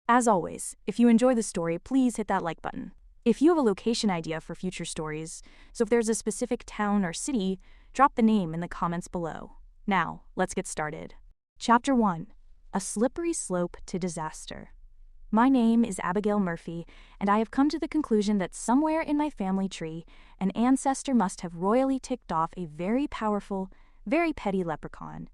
As always, if you enjoy the story, please hit that like button. If you have a location idea for future stories, so if there's a specific town or city, drop the name in the comments below. Now, let's get started. Chapter 1. A Slippery Slope to Disaster. My name is Abigail Murphy, and I have come to the conclusion that somewhere in my family tree, an ancestor must have royally ticked off a very powerful, very petty leprechaun.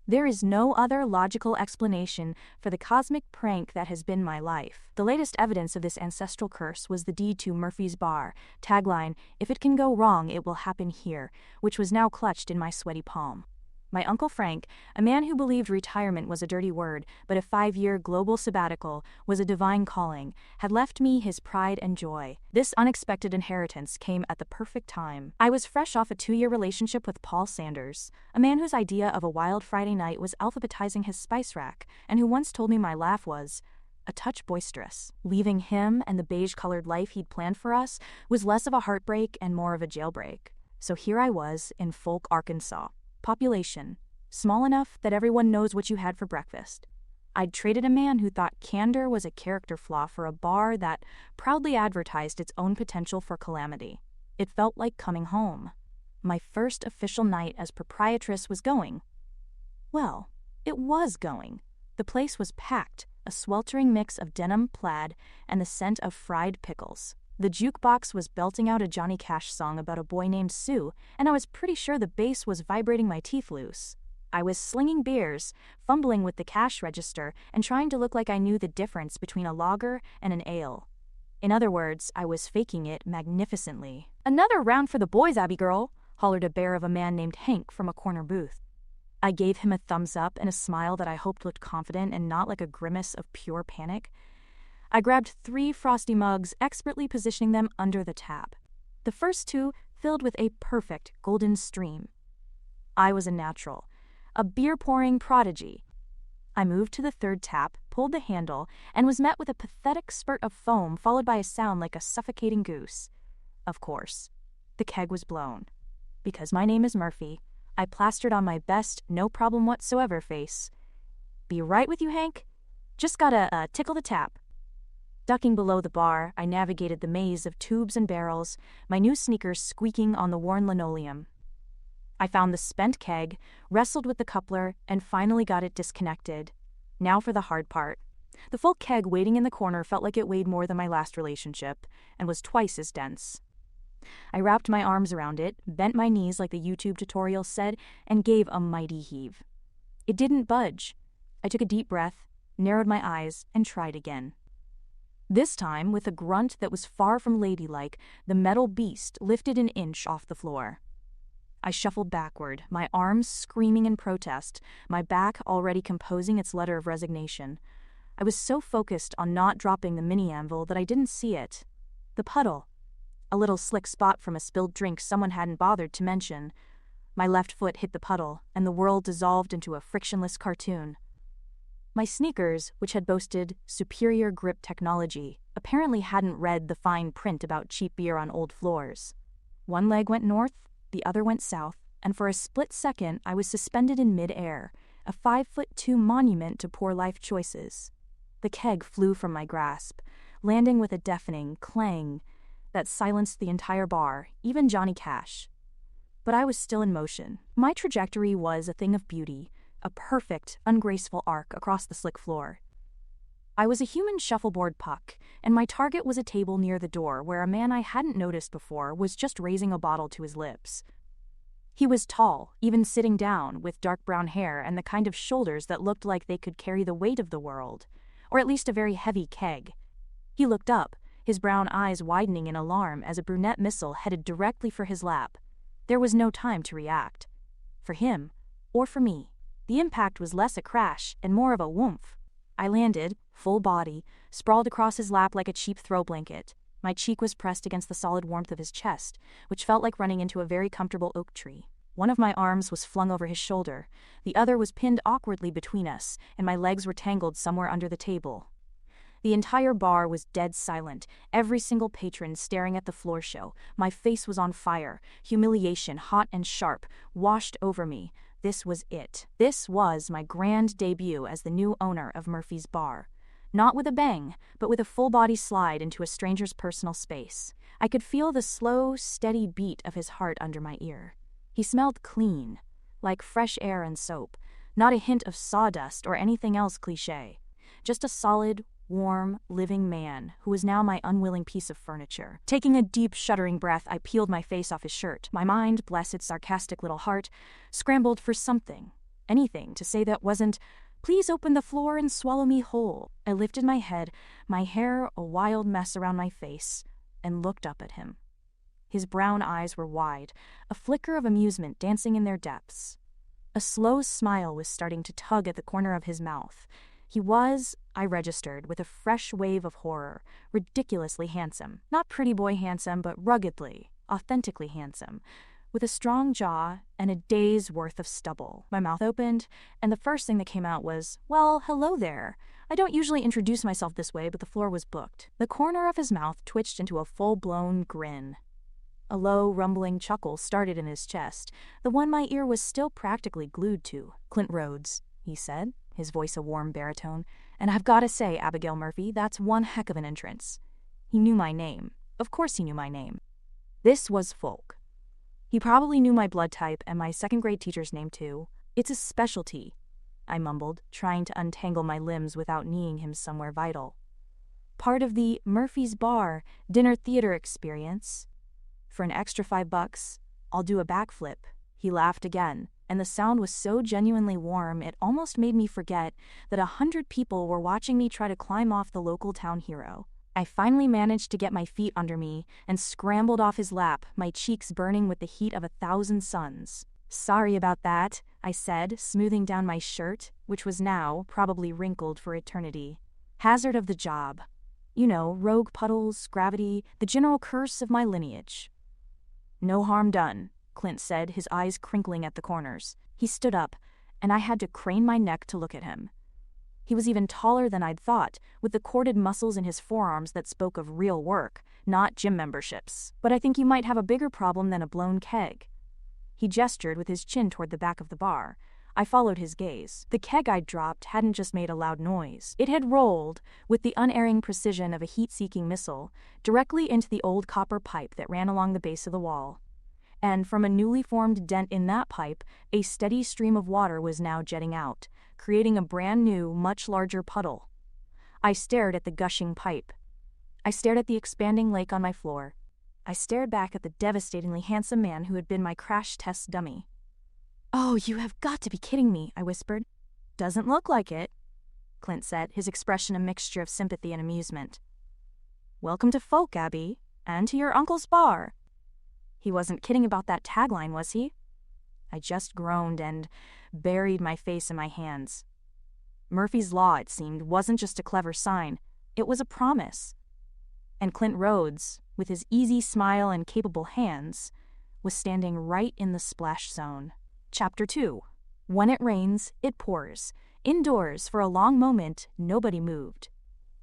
There is no other logical explanation for the cosmic prank that has been my life. The latest evidence of this ancestral curse was the deed to Murphy's Bar, tagline, "If it can go wrong, it will happen here," which was now clutched in my sweaty palm. My Uncle Frank, a man who believed retirement was a dirty word, but a 5-year global sabbatical was a divine calling, had left me his pride and joy. This unexpected inheritance came at the perfect time. I was fresh off a 2-year relationship with Paul Sanders, a man whose idea of a wild Friday night was alphabetizing his spice rack, and who once told me my laugh was a touch boisterous. Leaving him and the beige-colored life he'd planned for us was less of a heartbreak and more of a jailbreak. So here I was in Foulk, Arkansas. Population, small enough that everyone knows what you had for breakfast. I'd traded a man who thought candor was a character flaw for a bar that proudly advertised its own potential for calamity. It felt like coming home. My first official night as proprietress was going. Well, it was going. The place was packed, a sweltering mix of denim, plaid, and the scent of fried pickles. The jukebox was belting out a Johnny Cash song about a boy named Sue, and I was pretty sure the bass was vibrating my teeth loose. I was slinging beers, fumbling with the cash register, and trying to look like I knew the difference between a lager and an ale. In other words, I was faking it magnificently. "Another round for the boys, Abby girl," hollered a bear of a man named Hank from a corner booth. I gave him a thumbs up and a smile that I hoped looked confident and not like a grimace of pure panic. I grabbed 3 frosty mugs, expertly positioning them under the tap. The first 2 filled with a perfect golden stream. I was a natural, a beer-pouring prodigy. I moved to the 3rd tap, pulled the handle, and was met with a pathetic spurt of foam followed by a sound like a suffocating goose. Of course, the keg was blown. Because my name is Murphy, I plastered on my best no problem whatsoever face. "Be right with you, Hank. Just gotta tickle the tap." Ducking below the bar, I navigated the maze of tubes and barrels, my new sneakers squeaking on the worn linoleum. I found the spent keg, wrestled with the coupler, and finally got it disconnected. Now for the hard part. The full keg waiting in the corner felt like it weighed more than my last relationship, and was twice as dense. I wrapped my arms around it, bent my knees like the YouTube tutorial said, and gave a mighty heave. It didn't budge. I took a deep breath, narrowed my eyes, and tried again. This time, with a grunt that was far from ladylike, the metal beast lifted an inch off the floor. I shuffled backward, my arms screaming in protest, my back already composing its letter of resignation. I was so focused on not dropping the mini-anvil that I didn't see it. The puddle. A little slick spot from a spilled drink someone hadn't bothered to mention. My left foot hit the puddle, and the world dissolved into a frictionless cartoon. My sneakers, which had boasted superior grip technology, apparently hadn't read the fine print about cheap beer on old floors. One leg went north, the other went south, and for a split second I was suspended in mid-air, a 5'2" monument to poor life choices. The keg flew from my grasp, landing with a deafening clang that silenced the entire bar, even Johnny Cash. But I was still in motion. My trajectory was a thing of beauty, a perfect, ungraceful arc across the slick floor. I was a human shuffleboard puck, and my target was a table near the door where a man I hadn't noticed before was just raising a bottle to his lips. He was tall, even sitting down, with dark brown hair and the kind of shoulders that looked like they could carry the weight of the world, or at least a very heavy keg. He looked up, his brown eyes widening in alarm as a brunette missile headed directly for his lap. There was no time to react. For him, or for me. The impact was less a crash and more of a whoomph. I landed, full body, sprawled across his lap like a cheap throw blanket. My cheek was pressed against the solid warmth of his chest, which felt like running into a very comfortable oak tree. One of my arms was flung over his shoulder, the other was pinned awkwardly between us, and my legs were tangled somewhere under the table. The entire bar was dead silent, every single patron staring at the floor show. My face was on fire, humiliation, hot and sharp, washed over me. This was it. This was my grand debut as the new owner of Murphy's Bar. Not with a bang, but with a full-body slide into a stranger's personal space. I could feel the slow, steady beat of his heart under my ear. He smelled clean, like fresh air and soap, not a hint of sawdust or anything else cliché. Just a solid, warm, living man who was now my unwilling piece of furniture. Taking a deep, shuddering breath, I peeled my face off his shirt. My mind, bless its sarcastic little heart, scrambled for something, anything, to say that wasn't, "Please open the floor and swallow me whole." I lifted my head, my hair a wild mess around my face, and looked up at him. His brown eyes were wide, a flicker of amusement dancing in their depths. A slow smile was starting to tug at the corner of his mouth. He was, I registered, with a fresh wave of horror, ridiculously handsome. Not pretty boy handsome, but ruggedly, authentically handsome, with a strong jaw and a day's worth of stubble. My mouth opened, and the first thing that came out was, "Well, hello there. I don't usually introduce myself this way, but the floor was booked." The corner of his mouth twitched into a full-blown grin. A low, rumbling chuckle started in his chest, the one my ear was still practically glued to. "Clint Rhodes," he said, his voice a warm baritone, "and I've got to say, Abigail Murphy, that's one heck of an entrance." He knew my name. Of course he knew my name. This was Foulk. He probably knew my blood type and my second-grade teacher's name too. "It's a specialty," I mumbled, trying to untangle my limbs without kneeing him somewhere vital. "Part of the Murphy's Bar dinner theater experience. For an extra $5, I'll do a backflip." He laughed again, and the sound was so genuinely warm it almost made me forget that 100 people were watching me try to climb off the local town hero. I finally managed to get my feet under me and scrambled off his lap, my cheeks burning with the heat of 1,000 suns. "Sorry about that," I said, smoothing down my shirt, which was now probably wrinkled for eternity. "Hazard of the job. You know, rogue puddles, gravity, the general curse of my lineage." "No harm done," Clint said, his eyes crinkling at the corners. He stood up, and I had to crane my neck to look at him. He was even taller than I'd thought, with the corded muscles in his forearms that spoke of real work, not gym memberships. "But I think you might have a bigger problem than a blown keg." He gestured with his chin toward the back of the bar. I followed his gaze. The keg I'd dropped hadn't just made a loud noise. It had rolled, with the unerring precision of a heat-seeking missile, directly into the old copper pipe that ran along the base of the wall. And from a newly formed dent in that pipe, a steady stream of water was now jetting out, creating a brand new, much larger puddle. I stared at the gushing pipe. I stared at the expanding lake on my floor. I stared back at the devastatingly handsome man who had been my crash test dummy. "Oh, you have got to be kidding me," I whispered. "Doesn't look like it," Clint said, his expression a mixture of sympathy and amusement. "Welcome to Foulk, Abby, and to your uncle's bar." He wasn't kidding about that tagline, was he? I just groaned and buried my face in my hands. Murphy's Law, it seemed, wasn't just a clever sign. It was a promise. And Clint Rhodes, with his easy smile and capable hands, was standing right in the splash zone. Chapter 2. When it rains, it pours. Indoors, for a long moment, nobody moved.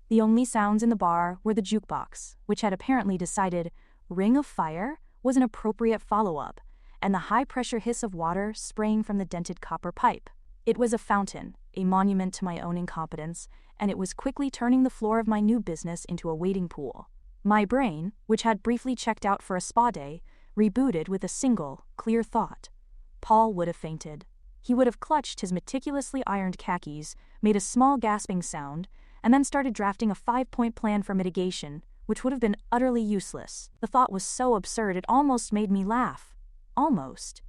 The only sounds in the bar were the jukebox, which had apparently decided Ring of Fire was an appropriate follow-up, and the high-pressure hiss of water spraying from the dented copper pipe. It was a fountain, a monument to my own incompetence, and it was quickly turning the floor of my new business into a wading pool. My brain, which had briefly checked out for a spa day, rebooted with a single, clear thought. Paul would have fainted. He would have clutched his meticulously ironed khakis, made a small gasping sound, and then started drafting a 5-point plan for mitigation, which would have been utterly useless. The thought was so absurd it almost made me laugh. Almost.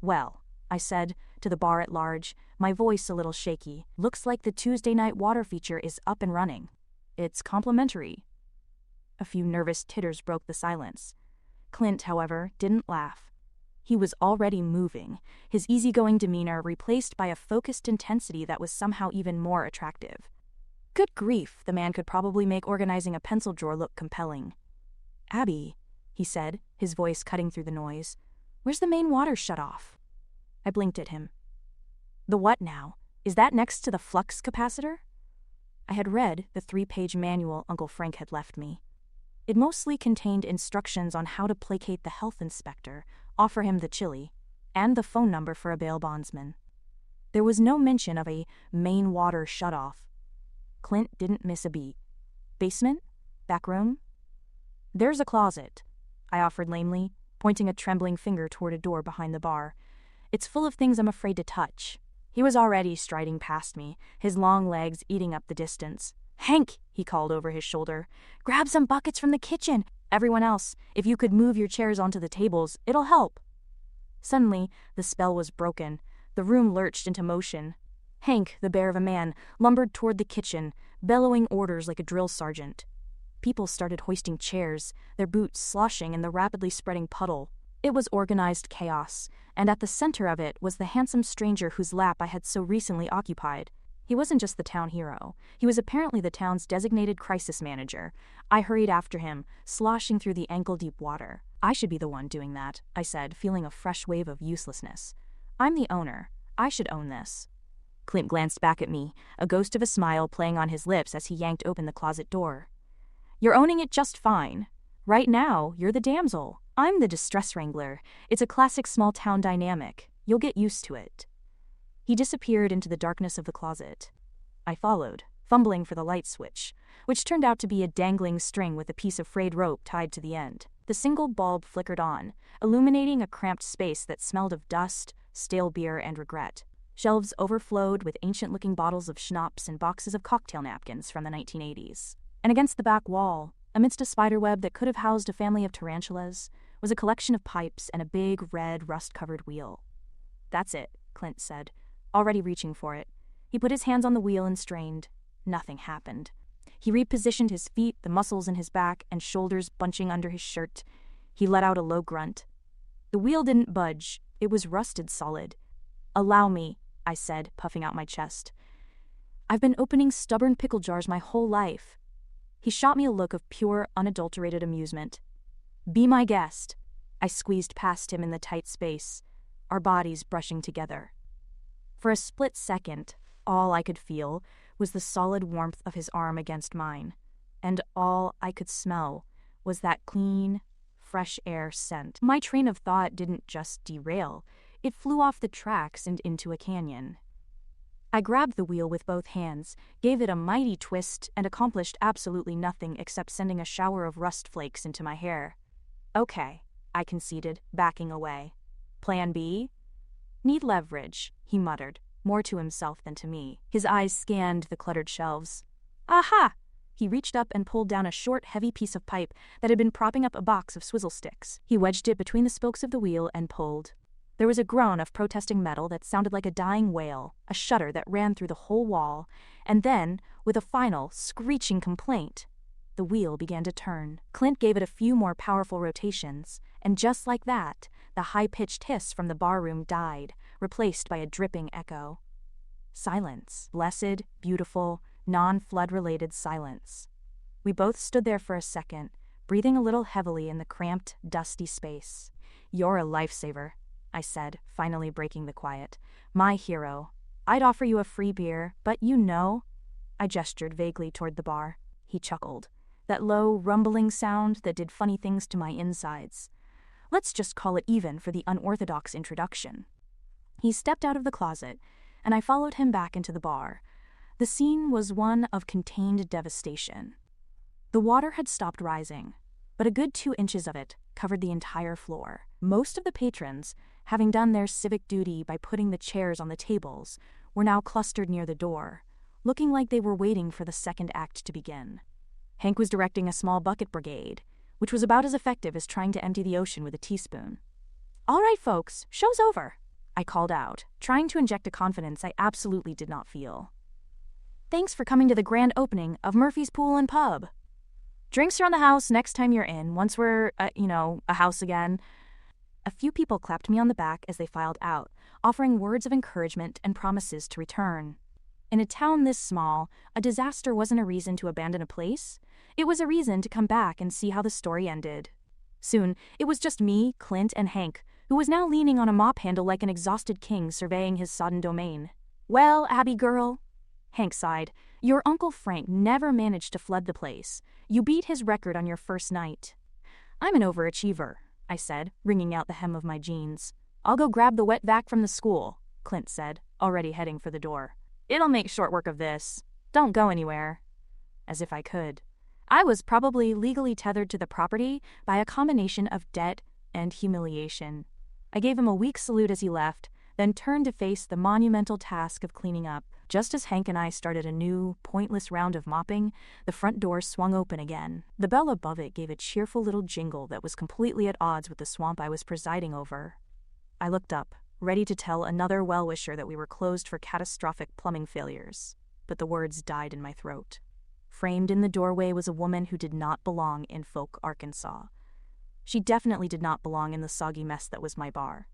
"Well," I said, to the bar at large, my voice a little shaky, "looks like the Tuesday night water feature is up and running. It's complimentary." A few nervous titters broke the silence. Clint, however, didn't laugh. He was already moving, his easygoing demeanor replaced by a focused intensity that was somehow even more attractive. Good grief, the man could probably make organizing a pencil drawer look compelling. "Abby," he said, his voice cutting through the noise, "where's the main water shut-off?" I blinked at him. "The what now? Is that next to the flux capacitor?" I had read the 3-page manual Uncle Frank had left me. It mostly contained instructions on how to placate the health inspector, offer him the chili, and the phone number for a bail bondsman. There was no mention of a main water shut-off. Clint didn't miss a beat. Basement? Back room? There's a closet, I offered lamely, pointing a trembling finger toward a door behind the bar. It's full of things I'm afraid to touch. He was already striding past me, his long legs eating up the distance. Hank, he called over his shoulder, grab some buckets from the kitchen. Everyone else, if you could move your chairs onto the tables, it'll help. Suddenly, the spell was broken. The room lurched into motion. Hank, the bear of a man, lumbered toward the kitchen, bellowing orders like a drill sergeant. People started hoisting chairs, their boots sloshing in the rapidly spreading puddle. It was organized chaos, and at the center of it was the handsome stranger whose lap I had so recently occupied. He wasn't just the town hero. He was apparently the town's designated crisis manager. I hurried after him, sloshing through the ankle-deep water. I should be the one doing that, I said, feeling a fresh wave of uselessness. I'm the owner. I should own this. Clint glanced back at me, a ghost of a smile playing on his lips as he yanked open the closet door. You're owning it just fine. Right now, you're the damsel. I'm the distress wrangler. It's a classic small-town dynamic. You'll get used to it. He disappeared into the darkness of the closet. I followed, fumbling for the light switch, which turned out to be a dangling string with a piece of frayed rope tied to the end. The single bulb flickered on, illuminating a cramped space that smelled of dust, stale beer, and regret. Shelves overflowed with ancient-looking bottles of schnapps and boxes of cocktail napkins from the 1980s. And against the back wall, amidst a spiderweb that could have housed a family of tarantulas, was a collection of pipes and a big, red, rust-covered wheel. That's it, Clint said, already reaching for it. He put his hands on the wheel and strained. Nothing happened. He repositioned his feet, the muscles in his back and shoulders bunching under his shirt. He let out a low grunt. The wheel didn't budge. It was rusted solid. Allow me, I said, puffing out my chest. I've been opening stubborn pickle jars my whole life. He shot me a look of pure, unadulterated amusement. Be my guest. I squeezed past him in the tight space, our bodies brushing together. For a split second, all I could feel was the solid warmth of his arm against mine, and all I could smell was that clean, fresh air scent. My train of thought didn't just derail, it flew off the tracks and into a canyon. I grabbed the wheel with both hands, gave it a mighty twist, and accomplished absolutely nothing except sending a shower of rust flakes into my hair. Okay, I conceded, backing away. Plan B? Need leverage, he muttered, more to himself than to me. His eyes scanned the cluttered shelves. Aha! He reached up and pulled down a short, heavy piece of pipe that had been propping up a box of swizzle sticks. He wedged it between the spokes of the wheel and pulled. There was a groan of protesting metal that sounded like a dying wail, a shudder that ran through the whole wall, and then, with a final, screeching complaint, the wheel began to turn. Clint gave it a few more powerful rotations, and just like that, the high-pitched hiss from the barroom died, replaced by a dripping echo. Silence. Blessed, beautiful, non-flood-related silence. We both stood there for a second, breathing a little heavily in the cramped, dusty space. You're a lifesaver, I said, finally breaking the quiet. My hero. I'd offer you a free beer, but you know. I gestured vaguely toward the bar. He chuckled. That low, rumbling sound that did funny things to my insides. Let's just call it even for the unorthodox introduction. He stepped out of the closet, and I followed him back into the bar. The scene was one of contained devastation. The water had stopped rising, but a good 2 inches of it covered the entire floor. Most of the patrons, having done their civic duty by putting the chairs on the tables, were now clustered near the door, looking like they were waiting for the second act to begin. Hank was directing a small bucket brigade, which was about as effective as trying to empty the ocean with a teaspoon. All right, folks, show's over, I called out, trying to inject a confidence I absolutely did not feel. Thanks for coming to the grand opening of Murphy's Pool and Pub. Drinks are on the house next time you're in, once we're, a house again. A few people clapped me on the back as they filed out, offering words of encouragement and promises to return. In a town this small, a disaster wasn't a reason to abandon a place. It was a reason to come back and see how the story ended. Soon, it was just me, Clint, and Hank, who was now leaning on a mop handle like an exhausted king surveying his sodden domain. Well, Abby girl, Hank sighed, your Uncle Frank never managed to flood the place. You beat his record on your first night. I'm an overachiever, I said, wringing out the hem of my jeans. I'll go grab the wet vac from the school, Clint said, already heading for the door. It'll make short work of this. Don't go anywhere. As if I could. I was probably legally tethered to the property by a combination of debt and humiliation. I gave him a weak salute as he left, then turned to face the monumental task of cleaning up. Just as Hank and I started a new, pointless round of mopping, the front door swung open again. The bell above it gave a cheerful little jingle that was completely at odds with the swamp I was presiding over. I looked up, ready to tell another well-wisher that we were closed for catastrophic plumbing failures, but the words died in my throat. Framed in the doorway was a woman who did not belong in Foulk, Arkansas. She definitely did not belong in the soggy mess that was my bar.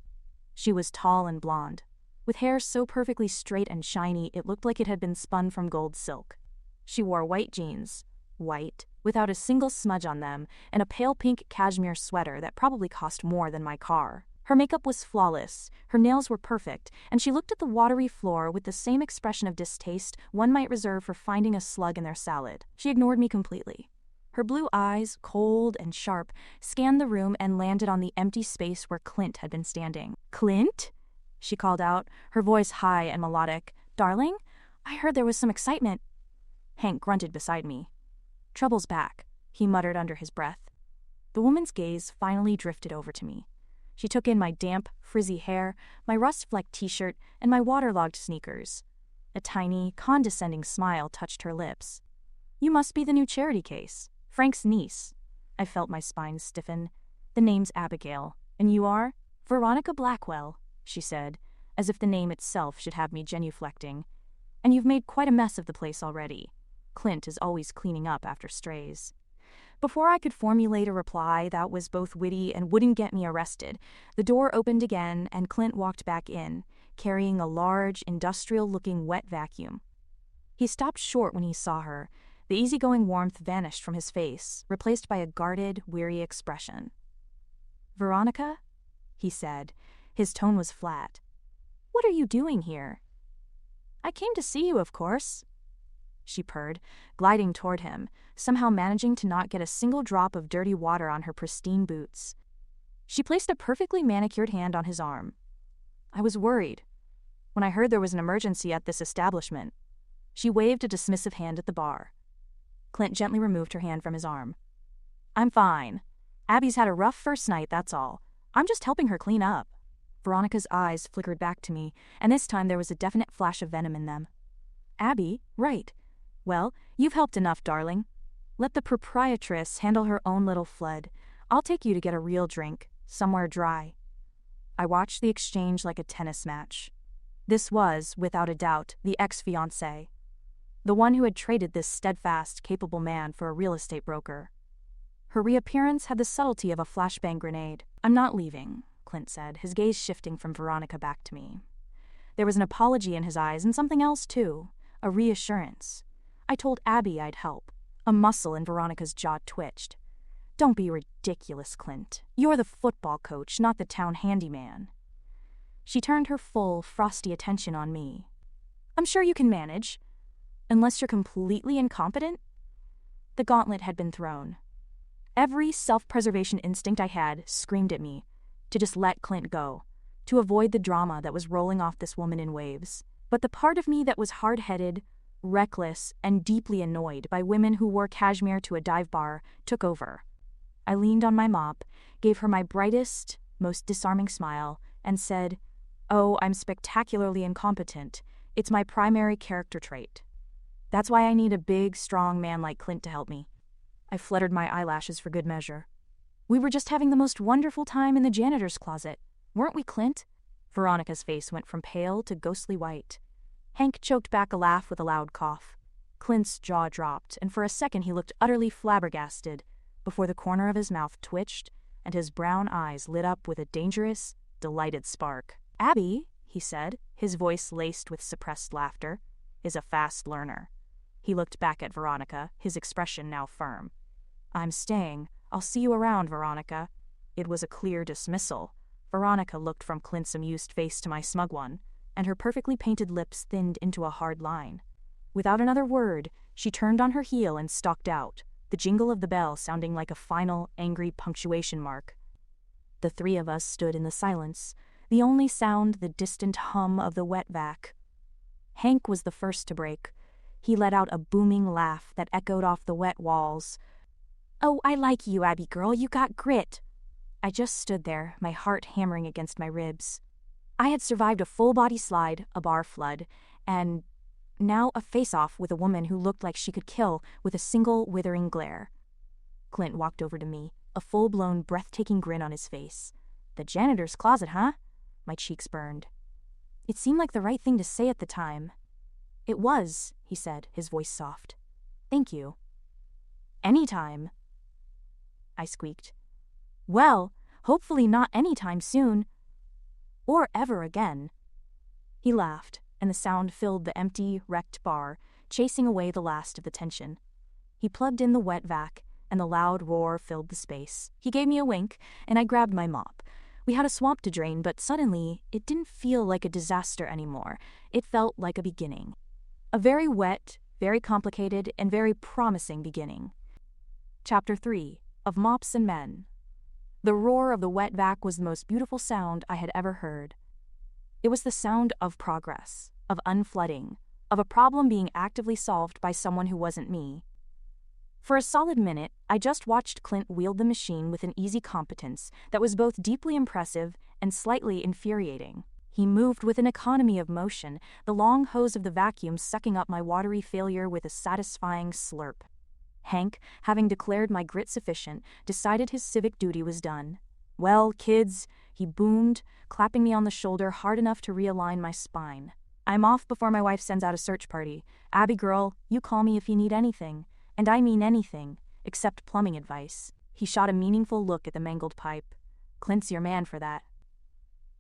She was tall and blonde, with hair so perfectly straight and shiny it looked like it had been spun from gold silk. She wore white jeans, white, without a single smudge on them, and a pale pink cashmere sweater that probably cost more than my car. Her makeup was flawless, her nails were perfect, and she looked at the watery floor with the same expression of distaste one might reserve for finding a slug in their salad. She ignored me completely. Her blue eyes, cold and sharp, scanned the room and landed on the empty space where Clint had been standing. "Clint?" she called out, her voice high and melodic. "Darling, I heard there was some excitement." Hank grunted beside me. "Trouble's back," he muttered under his breath. The woman's gaze finally drifted over to me. She took in my damp, frizzy hair, my rust-flecked t-shirt, and my waterlogged sneakers. A tiny, condescending smile touched her lips. "You must be the new charity case. Frank's niece." I felt my spine stiffen. "The name's Abigail. And you are?" "Veronica Blackwell," she said, as if the name itself should have me genuflecting. "And you've made quite a mess of the place already. Clint is always cleaning up after strays." Before I could formulate a reply that was both witty and wouldn't get me arrested, the door opened again and Clint walked back in, carrying a large, industrial-looking wet vacuum. He stopped short when he saw her. The easygoing warmth vanished from his face, replaced by a guarded, weary expression. "Veronica?" he said. His tone was flat. "What are you doing here?" "I came to see you, of course," she purred, gliding toward him, somehow managing to not get a single drop of dirty water on her pristine boots. She placed a perfectly manicured hand on his arm. I was worried when I heard there was an emergency at this establishment. She waved a dismissive hand at the bar. Clint gently removed her hand from his arm. "I'm fine. Abby's had a rough first night, that's all. I'm just helping her clean up." Veronica's eyes flickered back to me, and this time there was a definite flash of venom in them. "Abby? Right. Well, you've helped enough, darling. Let the proprietress handle her own little flood. I'll take you to get a real drink, somewhere dry." I watched the exchange like a tennis match. This was, without a doubt, the ex-fiancé. The one who had traded this steadfast, capable man for a real estate broker. Her reappearance had the subtlety of a flashbang grenade. "I'm not leaving," Clint said, his gaze shifting from Veronica back to me. There was an apology in his eyes and something else too, a reassurance. I told Abby I'd help. A muscle in Veronica's jaw twitched. "Don't be ridiculous, Clint. You're the football coach, not the town handyman." She turned her full, frosty attention on me. "I'm sure you can manage. Unless you're completely incompetent?" The gauntlet had been thrown. Every self-preservation instinct I had screamed at me to just let Clint go, to avoid the drama that was rolling off this woman in waves. But the part of me that was hard-headed, reckless, and deeply annoyed by women who wore cashmere to a dive bar took over. I leaned on my mop, gave her my brightest, most disarming smile, and said, "Oh, I'm spectacularly incompetent. It's my primary character trait. That's why I need a big, strong man like Clint to help me." I fluttered my eyelashes for good measure. "We were just having the most wonderful time in the janitor's closet. Weren't we, Clint?" Veronica's face went from pale to ghostly white. Hank choked back a laugh with a loud cough. Clint's jaw dropped, and for a second he looked utterly flabbergasted, before the corner of his mouth twitched, and his brown eyes lit up with a dangerous, delighted spark. "Abby," he said, his voice laced with suppressed laughter, "is a fast learner." He looked back at Veronica, his expression now firm. "I'm staying. I'll see you around, Veronica." It was a clear dismissal. Veronica looked from Clint's amused face to my smug one, and her perfectly painted lips thinned into a hard line. Without another word, she turned on her heel and stalked out, the jingle of the bell sounding like a final, angry punctuation mark. The three of us stood in the silence, the only sound the distant hum of the wet vac. Hank was the first to break. He let out a booming laugh that echoed off the wet walls. "Oh, I like you, Abby girl, you got grit." I just stood there, my heart hammering against my ribs. I had survived a full-body slide, a bar flood, and now a face-off with a woman who looked like she could kill with a single withering glare. Clint walked over to me, a full-blown, breathtaking grin on his face. "The janitor's closet, huh?" My cheeks burned. It seemed like the right thing to say at the time. "It was," he said, his voice soft. "Thank you." "Anytime," I squeaked. "Well, hopefully not anytime soon. Or ever again." He laughed, and the sound filled the empty, wrecked bar, chasing away the last of the tension. He plugged in the wet vac, and the loud roar filled the space. He gave me a wink, and I grabbed my mop. We had a swamp to drain, but suddenly, it didn't feel like a disaster anymore. It felt like a beginning. A very wet, very complicated, and very promising beginning. Chapter 3, of Mops and Men. The roar of the wet vac was the most beautiful sound I had ever heard. It was the sound of progress, of unflooding, of a problem being actively solved by someone who wasn't me. For a solid minute, I just watched Clint wield the machine with an easy competence that was both deeply impressive and slightly infuriating. He moved with an economy of motion, the long hose of the vacuum sucking up my watery failure with a satisfying slurp. Hank, having declared my grit sufficient, decided his civic duty was done. "Well, kids," he boomed, clapping me on the shoulder hard enough to realign my spine. "I'm off before my wife sends out a search party. Abby girl, you call me if you need anything. And I mean anything, except plumbing advice." He shot a meaningful look at the mangled pipe. "Clint's your man for that."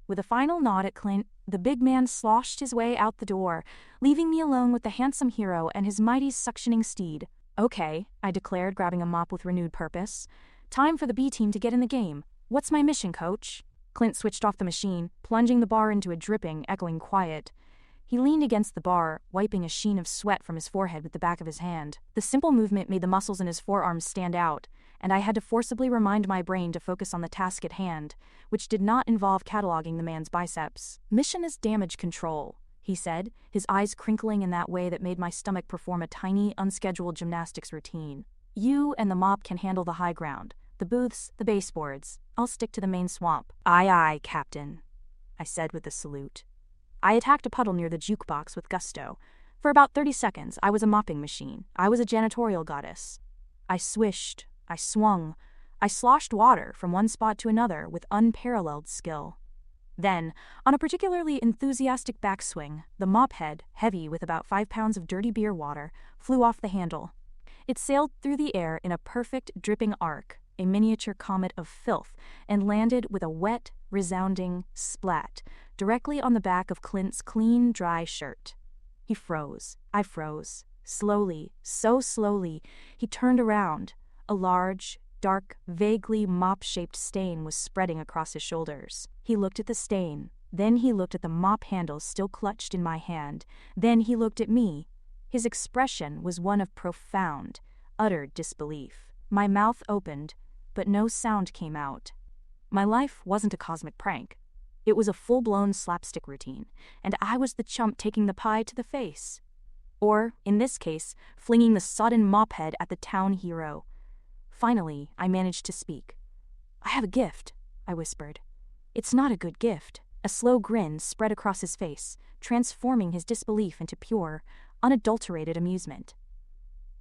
With a final nod at Clint, the big man sloshed his way out the door, leaving me alone with the handsome hero and his mighty suctioning steed. "Okay," I declared, grabbing a mop with renewed purpose. "Time for the B team to get in the game. What's my mission, coach?" Clint switched off the machine, plunging the bar into a dripping, echoing quiet. He leaned against the bar, wiping a sheen of sweat from his forehead with the back of his hand. The simple movement made the muscles in his forearms stand out, and I had to forcibly remind my brain to focus on the task at hand, which did not involve cataloging the man's biceps. "Mission is damage control," he said, his eyes crinkling in that way that made my stomach perform a tiny, unscheduled gymnastics routine. "You and the mop can handle the high ground, the booths, the baseboards. I'll stick to the main swamp." "Aye, aye, Captain," I said with a salute. I attacked a puddle near the jukebox with gusto. For about 30 seconds, I was a mopping machine. I was a janitorial goddess. I swished, I swung, I sloshed water from one spot to another with unparalleled skill. Then, on a particularly enthusiastic backswing, the mop head, heavy with about 5 pounds of dirty beer water, flew off the handle. It sailed through the air in a perfect, dripping arc, a miniature comet of filth, and landed with a wet, resounding splat directly on the back of Clint's clean, dry shirt. He froze. I froze. Slowly, so slowly, he turned around. A large, dark, vaguely mop-shaped stain was spreading across his shoulders. He looked at the stain. Then he looked at the mop handle still clutched in my hand. Then he looked at me. His expression was one of profound, utter disbelief. My mouth opened, but no sound came out. My life wasn't a cosmic prank. It was a full-blown slapstick routine, and I was the chump taking the pie to the face. Or, in this case, flinging the sodden mop head at the town hero. Finally, I managed to speak. "I have a gift," I whispered. "It's not a good gift." A slow grin spread across his face, transforming his disbelief into pure, unadulterated amusement.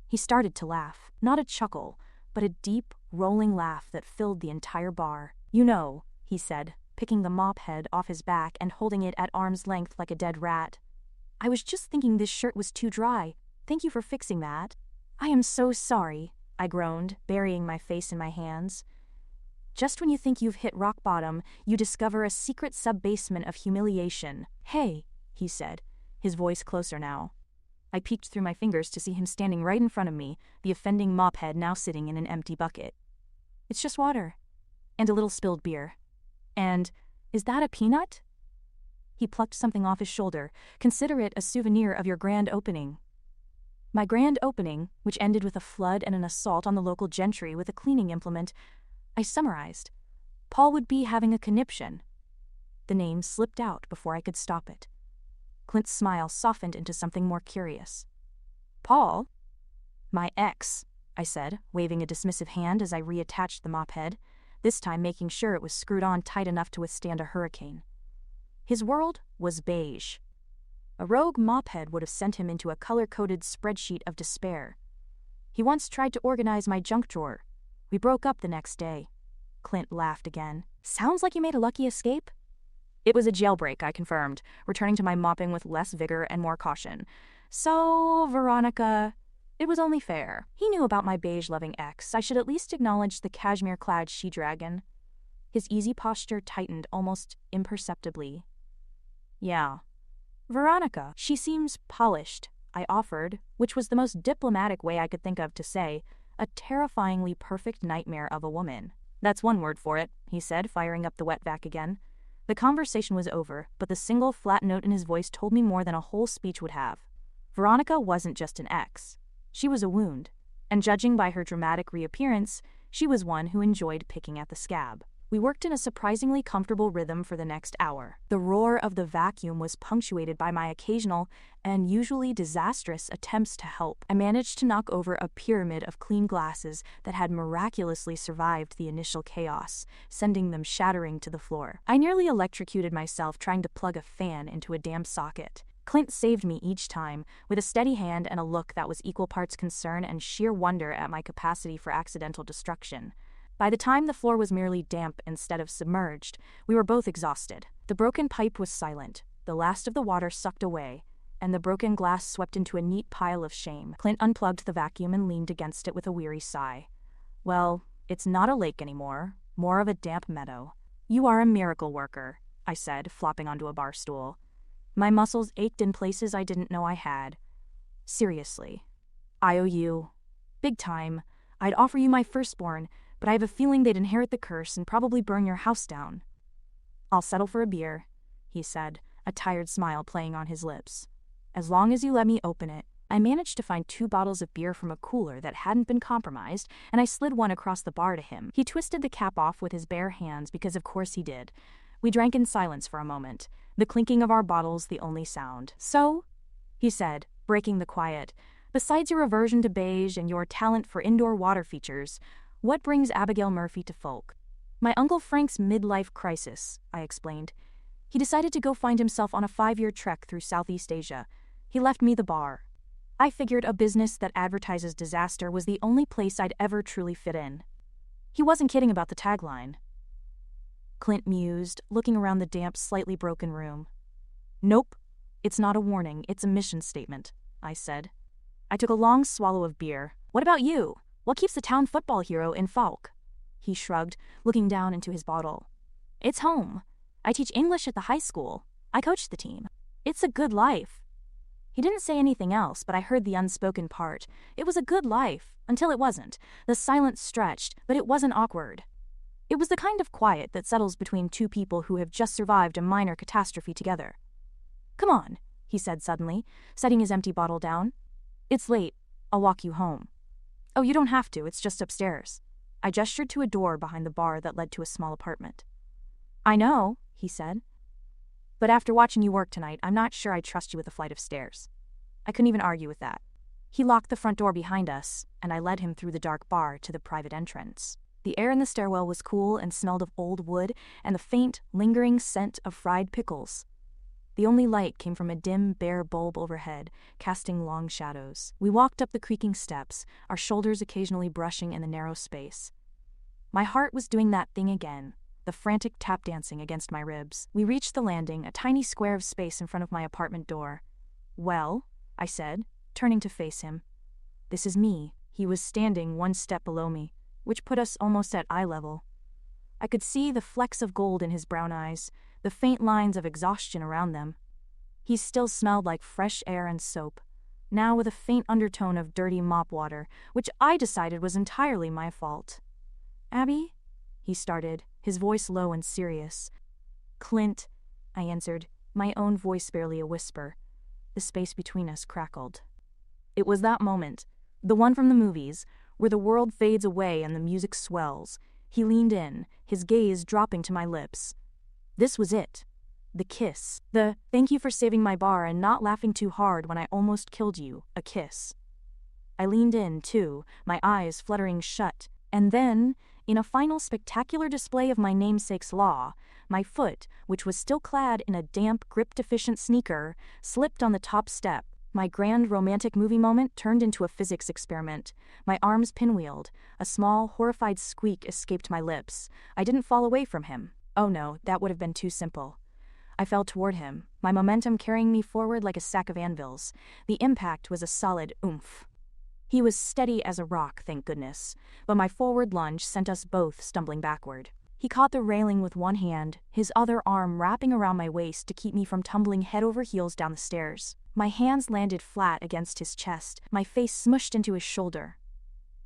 He started to laugh, not a chuckle, but a deep, rolling laugh that filled the entire bar. "You know," he said, picking the mop head off his back and holding it at arm's length like a dead rat. "I was just thinking this shirt was too dry. Thank you for fixing that." "I am so sorry," I groaned, burying my face in my hands. Just when you think you've hit rock bottom, you discover a secret sub-basement of humiliation. "Hey," he said, his voice closer now. I peeked through my fingers to see him standing right in front of me, the offending mop head now sitting in an empty bucket. "It's just water. And a little spilled beer. And, is that a peanut?" He plucked something off his shoulder. "Consider it a souvenir of your grand opening." My grand opening, which ended with a flood and an assault on the local gentry with a cleaning implement, I summarized. Paul would be having a conniption. The name slipped out before I could stop it. Clint's smile softened into something more curious. Paul? My ex, I said, waving a dismissive hand as I reattached the mop head, this time making sure it was screwed on tight enough to withstand a hurricane. His world was beige. A rogue mop head would have sent him into a color-coded spreadsheet of despair. He once tried to organize my junk drawer. We broke up the next day. Clint laughed again. Sounds like you made a lucky escape? It was a jailbreak, I confirmed, returning to my mopping with less vigor and more caution. So, Veronica, it was only fair. He knew about my beige-loving ex. I should at least acknowledge the cashmere-clad she-dragon. His easy posture tightened almost imperceptibly. Yeah. Veronica, she seems polished, I offered, which was the most diplomatic way I could think of to say, a terrifyingly perfect nightmare of a woman. That's one word for it, he said, firing up the wet vac again. The conversation was over, but the single flat note in his voice told me more than a whole speech would have. Veronica wasn't just an ex. She was a wound, and judging by her dramatic reappearance, she was one who enjoyed picking at the scab. We worked in a surprisingly comfortable rhythm for the next hour. The roar of the vacuum was punctuated by my occasional, and usually disastrous, attempts to help. I managed to knock over a pyramid of clean glasses that had miraculously survived the initial chaos, sending them shattering to the floor. I nearly electrocuted myself trying to plug a fan into a damp socket. Clint saved me each time, with a steady hand and a look that was equal parts concern and sheer wonder at my capacity for accidental destruction. By the time the floor was merely damp instead of submerged, we were both exhausted. The broken pipe was silent, the last of the water sucked away, and the broken glass swept into a neat pile of shame. Clint unplugged the vacuum and leaned against it with a weary sigh. Well, it's not a lake anymore, more of a damp meadow. You are a miracle worker, I said, flopping onto a bar stool. My muscles ached in places I didn't know I had. Seriously. I owe you. Big time. I'd offer you my firstborn, but I have a feeling they'd inherit the curse and probably burn your house down. I'll settle for a beer, he said, a tired smile playing on his lips. As long as you let me open it. I managed to find 2 bottles of beer from a cooler that hadn't been compromised, and I slid one across the bar to him. He twisted the cap off with his bare hands because of course he did. We drank in silence for a moment, the clinking of our bottles the only sound. So, he said, breaking the quiet, besides your aversion to beige and your talent for indoor water features, what brings Abigail Murphy to Foulk? My Uncle Frank's midlife crisis, I explained. He decided to go find himself on a 5-year trek through Southeast Asia. He left me the bar. I figured a business that advertises disaster was the only place I'd ever truly fit in. He wasn't kidding about the tagline. Clint mused, looking around the damp, slightly broken room. Nope, it's not a warning, it's a mission statement, I said. I took a long swallow of beer. What about you? What keeps the town football hero in Foulk? He shrugged, looking down into his bottle. It's home. I teach English at the high school. I coach the team. It's a good life. He didn't say anything else, but I heard the unspoken part. It was a good life, until it wasn't. The silence stretched, but it wasn't awkward. It was the kind of quiet that settles between 2 people who have just survived a minor catastrophe together. Come on, he said suddenly, setting his empty bottle down. It's late. I'll walk you home. Oh, you don't have to, it's just upstairs. I gestured to a door behind the bar that led to a small apartment. I know, he said. But after watching you work tonight, I'm not sure I trust you with a flight of stairs. I couldn't even argue with that. He locked the front door behind us, and I led him through the dark bar to the private entrance. The air in the stairwell was cool and smelled of old wood and the faint, lingering scent of fried pickles. The only light came from a dim, bare bulb overhead, casting long shadows. We walked up the creaking steps, our shoulders occasionally brushing in the narrow space. My heart was doing that thing again, the frantic tap dancing against my ribs. We reached the landing, a tiny square of space in front of my apartment door. Well, I said, turning to face him. This is me. He was standing 1 step below me, which put us almost at eye level. I could see the flecks of gold in his brown eyes, the faint lines of exhaustion around them. He still smelled like fresh air and soap, now with a faint undertone of dirty mop water, which I decided was entirely my fault. Abby? He started, his voice low and serious. Clint, I answered, my own voice barely a whisper. The space between us crackled. It was that moment, the one from the movies, where the world fades away and the music swells. He leaned in, his gaze dropping to my lips. This was it. The kiss. The, thank you for saving my bar and not laughing too hard when I almost killed you, a kiss. I leaned in, too, my eyes fluttering shut, and then, in a final spectacular display of my namesake's law, my foot, which was still clad in a damp, grip-deficient sneaker, slipped on the top step. My grand romantic movie moment turned into a physics experiment. My arms pinwheeled. A small, horrified squeak escaped my lips. I didn't fall away from him. Oh no, that would have been too simple. I fell toward him, my momentum carrying me forward like a sack of anvils. The impact was a solid oomph. He was steady as a rock, thank goodness, but my forward lunge sent us both stumbling backward. He caught the railing with one hand, his other arm wrapping around my waist to keep me from tumbling head over heels down the stairs. My hands landed flat against his chest, my face smushed into his shoulder.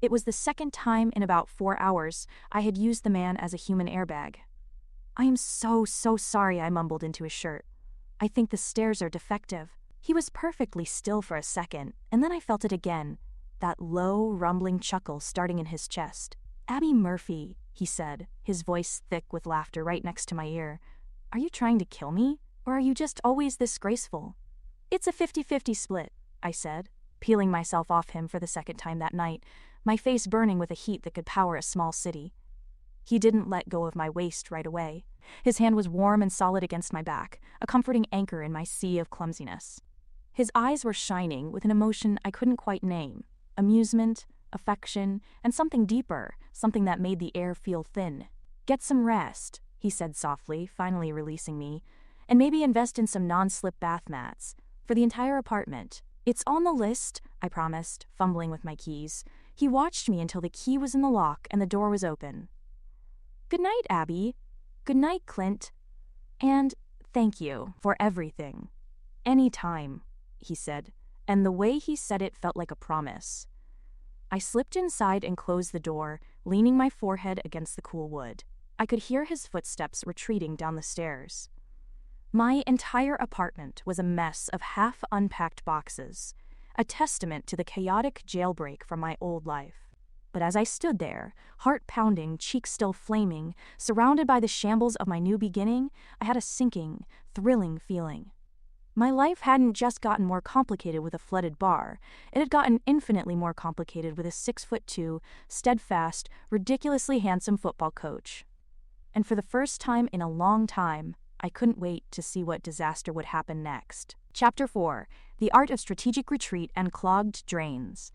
It was the second time in about 4 hours I had used the man as a human airbag. "I am so sorry," I mumbled into his shirt. "I think the stairs are defective." He was perfectly still for a second, and then I felt it again, that low, rumbling chuckle starting in his chest. "Abby Murphy," he said, his voice thick with laughter right next to my ear. "Are you trying to kill me, or are you just always this graceful?" "It's a 50-50 split," I said, peeling myself off him for the second time that night, my face burning with a heat that could power a small city. He didn't let go of my waist right away. His hand was warm and solid against my back, a comforting anchor in my sea of clumsiness. His eyes were shining with an emotion I couldn't quite name. Amusement, affection, and something deeper, something that made the air feel thin. "Get some rest," he said softly, finally releasing me, "and maybe invest in some non-slip bath mats. For the entire apartment." "It's on the list," I promised, fumbling with my keys. He watched me until the key was in the lock and the door was open. "Good night, Abby. Good night, Clint. And thank you for everything. Any time," he said, and the way he said it felt like a promise. I slipped inside and closed the door, leaning my forehead against the cool wood. I could hear his footsteps retreating down the stairs. My entire apartment was a mess of half-unpacked boxes, a testament to the chaotic jailbreak from my old life. But as I stood there, heart pounding, cheeks still flaming, surrounded by the shambles of my new beginning, I had a sinking, thrilling feeling. My life hadn't just gotten more complicated with a flooded bar, it had gotten infinitely more complicated with a 6'2", steadfast, ridiculously handsome football coach. And for the first time in a long time, I couldn't wait to see what disaster would happen next. Chapter 4: The Art of Strategic Retreat and Clogged Drains.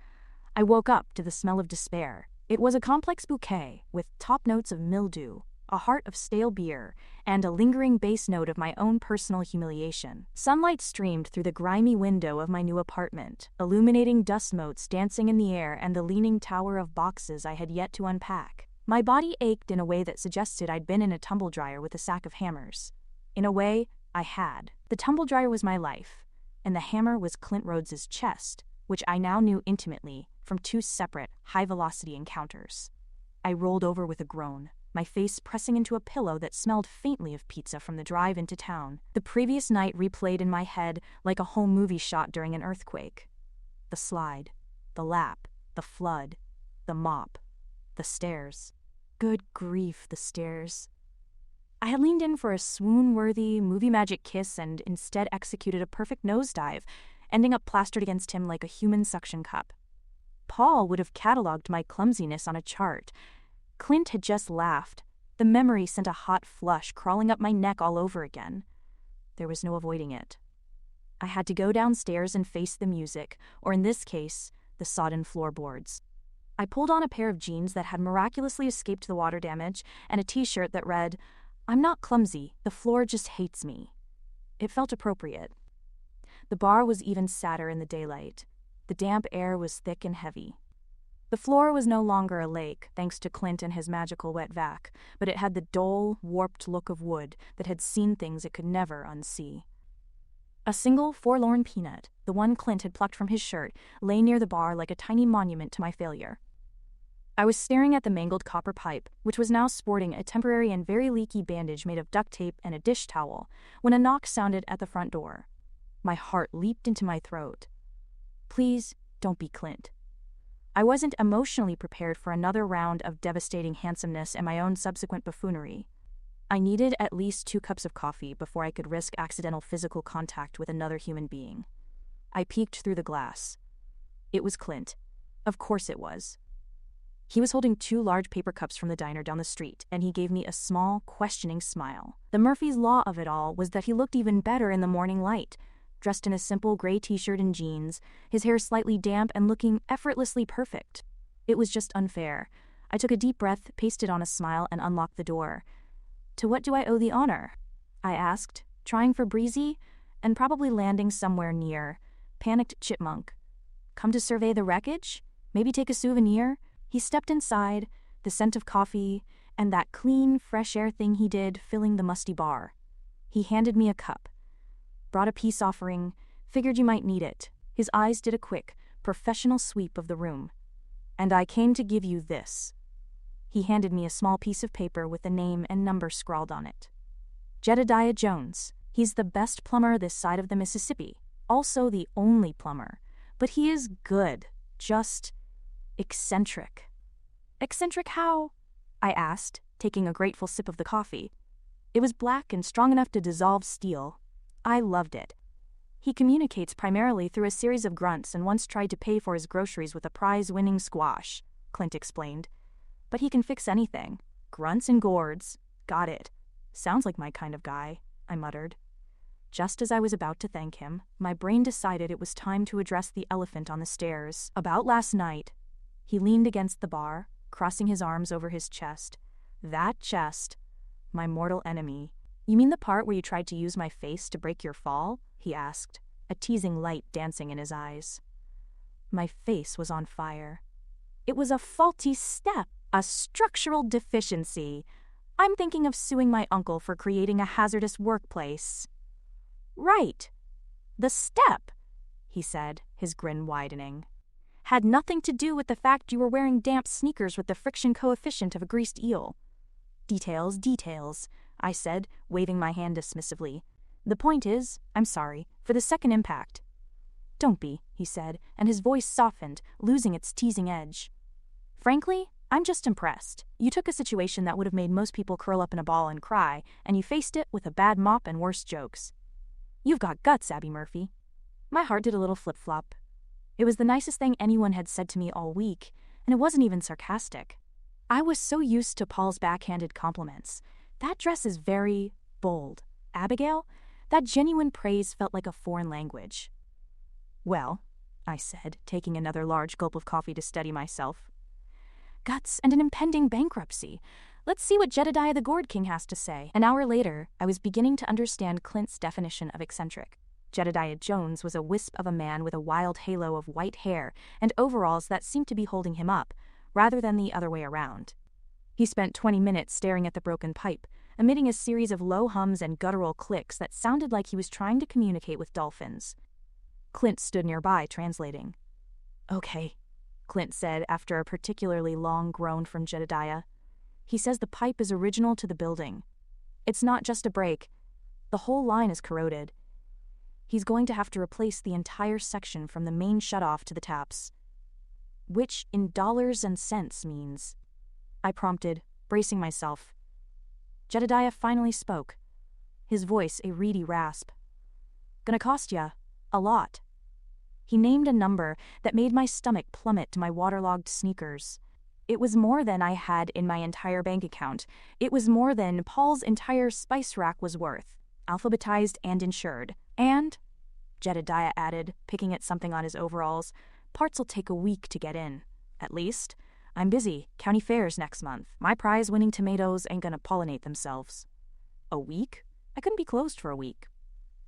I woke up to the smell of despair. It was a complex bouquet, with top notes of mildew, a heart of stale beer, and a lingering bass note of my own personal humiliation. Sunlight streamed through the grimy window of my new apartment, illuminating dust motes dancing in the air and the leaning tower of boxes I had yet to unpack. My body ached in a way that suggested I'd been in a tumble dryer with a sack of hammers. In a way, I had. The tumble dryer was my life, and the hammer was Clint Rhodes' chest, which I now knew intimately from 2 separate, high-velocity encounters. I rolled over with a groan, my face pressing into a pillow that smelled faintly of pizza from the drive into town. The previous night replayed in my head like a home movie shot during an earthquake. The slide, the lap, the flood, the mop, the stairs. Good grief, the stairs. I had leaned in for a swoon-worthy, movie-magic kiss and instead executed a perfect nosedive, ending up plastered against him like a human suction cup. Paul would have cataloged my clumsiness on a chart. Clint had just laughed. The memory sent a hot flush crawling up my neck all over again. There was no avoiding it. I had to go downstairs and face the music, or in this case, the sodden floorboards. I pulled on a pair of jeans that had miraculously escaped the water damage and a t-shirt that read, "I'm not clumsy, the floor just hates me." It felt appropriate. The bar was even sadder in the daylight. The damp air was thick and heavy. The floor was no longer a lake, thanks to Clint and his magical wet vac, but it had the dull, warped look of wood that had seen things it could never unsee. A single, forlorn peanut, the one Clint had plucked from his shirt, lay near the bar like a tiny monument to my failure. I was staring at the mangled copper pipe, which was now sporting a temporary and very leaky bandage made of duct tape and a dish towel, when a knock sounded at the front door. My heart leaped into my throat. Please, don't be Clint. I wasn't emotionally prepared for another round of devastating handsomeness and my own subsequent buffoonery. I needed at least 2 cups of coffee before I could risk accidental physical contact with another human being. I peeked through the glass. It was Clint. Of course it was. He was holding 2 large paper cups from the diner down the street, and he gave me a small, questioning smile. The Murphy's Law of it all was that he looked even better in the morning light, dressed in a simple gray t-shirt and jeans, his hair slightly damp and looking effortlessly perfect. It was just unfair. I took a deep breath, pasted on a smile, and unlocked the door. "To what do I owe the honor?" I asked, trying for breezy, and probably landing somewhere near. Panicked chipmunk. "Come to survey the wreckage? Maybe take a souvenir?" He stepped inside, the scent of coffee, and that clean, fresh air thing he did filling the musty bar. He handed me a cup. "Brought a peace offering. Figured you might need it." His eyes did a quick, professional sweep of the room. "And I came to give you this." He handed me a small piece of paper with a name and number scrawled on it. "Jedediah Jones. He's the best plumber this side of the Mississippi. Also the only plumber. But he is good. Just eccentric." "Eccentric how?" I asked, taking a grateful sip of the coffee. It was black and strong enough to dissolve steel. I loved it. "He communicates primarily through a series of grunts and once tried to pay for his groceries with a prize-winning squash," Clint explained. "But he can fix anything. Grunts and gourds. Got it. Sounds like my kind of guy," I muttered. Just as I was about to thank him, my brain decided it was time to address the elephant on the stairs. "About last night." He leaned against the bar, crossing his arms over his chest. "That chest. My mortal enemy." "You mean the part where you tried to use my face to break your fall?" he asked, a teasing light dancing in his eyes. My face was on fire. "It was a faulty step, a structural deficiency. I'm thinking of suing my uncle for creating a hazardous workplace." "Right. The step," he said, his grin widening, "had nothing to do with the fact you were wearing damp sneakers with the friction coefficient of a greased eel." "Details, details," I said, waving my hand dismissively. "The point is, I'm sorry, for the second impact." "Don't be," he said, and his voice softened, losing its teasing edge. "Frankly, I'm just impressed. You took a situation that would have made most people curl up in a ball and cry, and you faced it with a bad mop and worse jokes. You've got guts, Abby Murphy." My heart did a little flip-flop. It was the nicest thing anyone had said to me all week, and it wasn't even sarcastic. I was so used to Paul's backhanded compliments. "That dress is very bold. Abigail?" That genuine praise felt like a foreign language. "Well," I said, taking another large gulp of coffee to steady myself. "Guts and an impending bankruptcy. Let's see what Jedediah the Gourd King has to say." An hour later, I was beginning to understand Clint's definition of eccentric. Jedediah Jones was a wisp of a man with a wild halo of white hair and overalls that seemed to be holding him up, rather than the other way around. He spent 20 minutes staring at the broken pipe, emitting a series of low hums and guttural clicks that sounded like he was trying to communicate with dolphins. Clint stood nearby, translating. "Okay," Clint said after a particularly long groan from Jedediah. "He says the pipe is original to the building. It's not just a break. The whole line is corroded. He's going to have to replace the entire section from the main shutoff to the taps." "Which, in dollars and cents, means?" I prompted, bracing myself. Jedediah finally spoke, his voice a reedy rasp. "Gonna cost ya a lot." He named a number that made my stomach plummet to my waterlogged sneakers. It was more than I had in my entire bank account. It was more than Paul's entire spice rack was worth, alphabetized and insured. "And," Jedediah added, picking at something on his overalls, "parts'll take a week to get in. At least. I'm busy. County fairs next month. My prize-winning tomatoes ain't gonna pollinate themselves." "A week? I couldn't be closed for a week."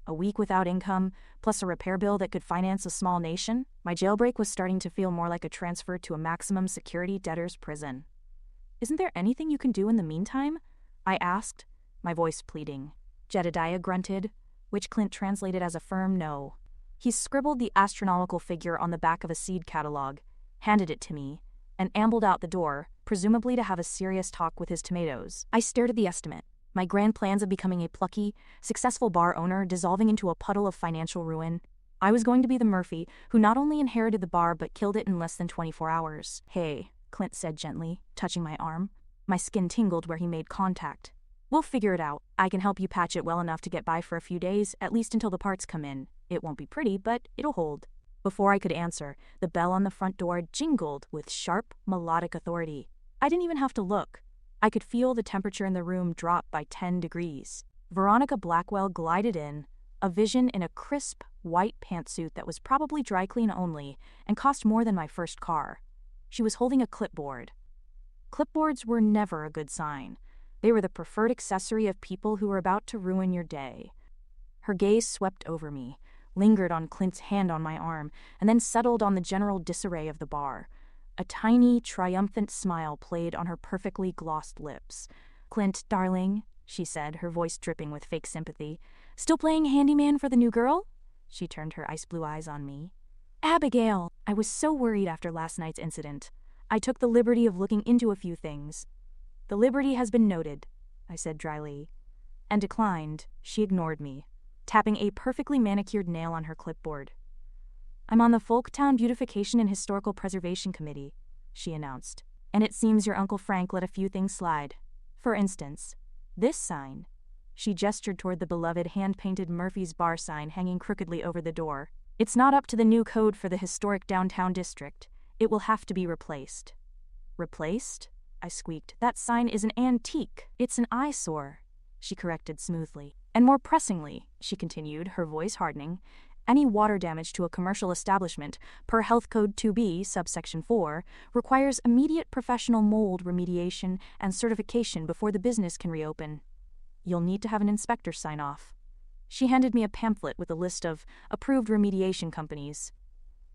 "A week without income, plus a repair bill that could finance a small nation?" My jailbreak was starting to feel more like a transfer to a maximum security debtor's prison. "Isn't there anything you can do in the meantime?" I asked, my voice pleading. Jedediah grunted, which Clint translated as a firm no. He scribbled the astronomical figure on the back of a seed catalog, handed it to me, and ambled out the door, presumably to have a serious talk with his tomatoes. I stared at the estimate, my grand plans of becoming a plucky, successful bar owner dissolving into a puddle of financial ruin. I was going to be the Murphy who not only inherited the bar but killed it in less than 24 hours. "Hey," Clint said gently, touching my arm. My skin tingled where he made contact. "We'll figure it out. I can help you patch it well enough to get by for a few days, at least until the parts come in. It won't be pretty, but it'll hold." Before I could answer, the bell on the front door jingled with sharp, melodic authority. I didn't even have to look. I could feel the temperature in the room drop by 10 degrees. Veronica Blackwell glided in, a vision in a crisp, white pantsuit that was probably dry clean only and cost more than my first car. She was holding a clipboard. Clipboards were never a good sign. They were the preferred accessory of people who were about to ruin your day. Her gaze swept over me, lingered on Clint's hand on my arm, and then settled on the general disarray of the bar. A tiny, triumphant smile played on her perfectly glossed lips. "Clint, darling," she said, her voice dripping with fake sympathy. "Still playing handyman for the new girl?" She turned her ice-blue eyes on me. "Abigail, I was so worried after last night's incident. I took the liberty of looking into a few things." "The liberty has been noted," I said dryly. And declined. She ignored me, tapping a perfectly manicured nail on her clipboard. "I'm on the Foulk Town Beautification and Historical Preservation Committee," she announced. "And it seems your Uncle Frank let a few things slide. For instance, this sign." She gestured toward the beloved hand-painted Murphy's bar sign hanging crookedly over the door. "It's not up to the new code for the historic downtown district. It will have to be replaced." "Replaced?" I squeaked. "That sign is an antique. It's an eyesore," she corrected smoothly. "And more pressingly," she continued, her voice hardening, "any water damage to a commercial establishment, per Health Code 2B, subsection 4, requires immediate professional mold remediation and certification before the business can reopen. You'll need to have an inspector sign off." She handed me a pamphlet with a list of approved remediation companies.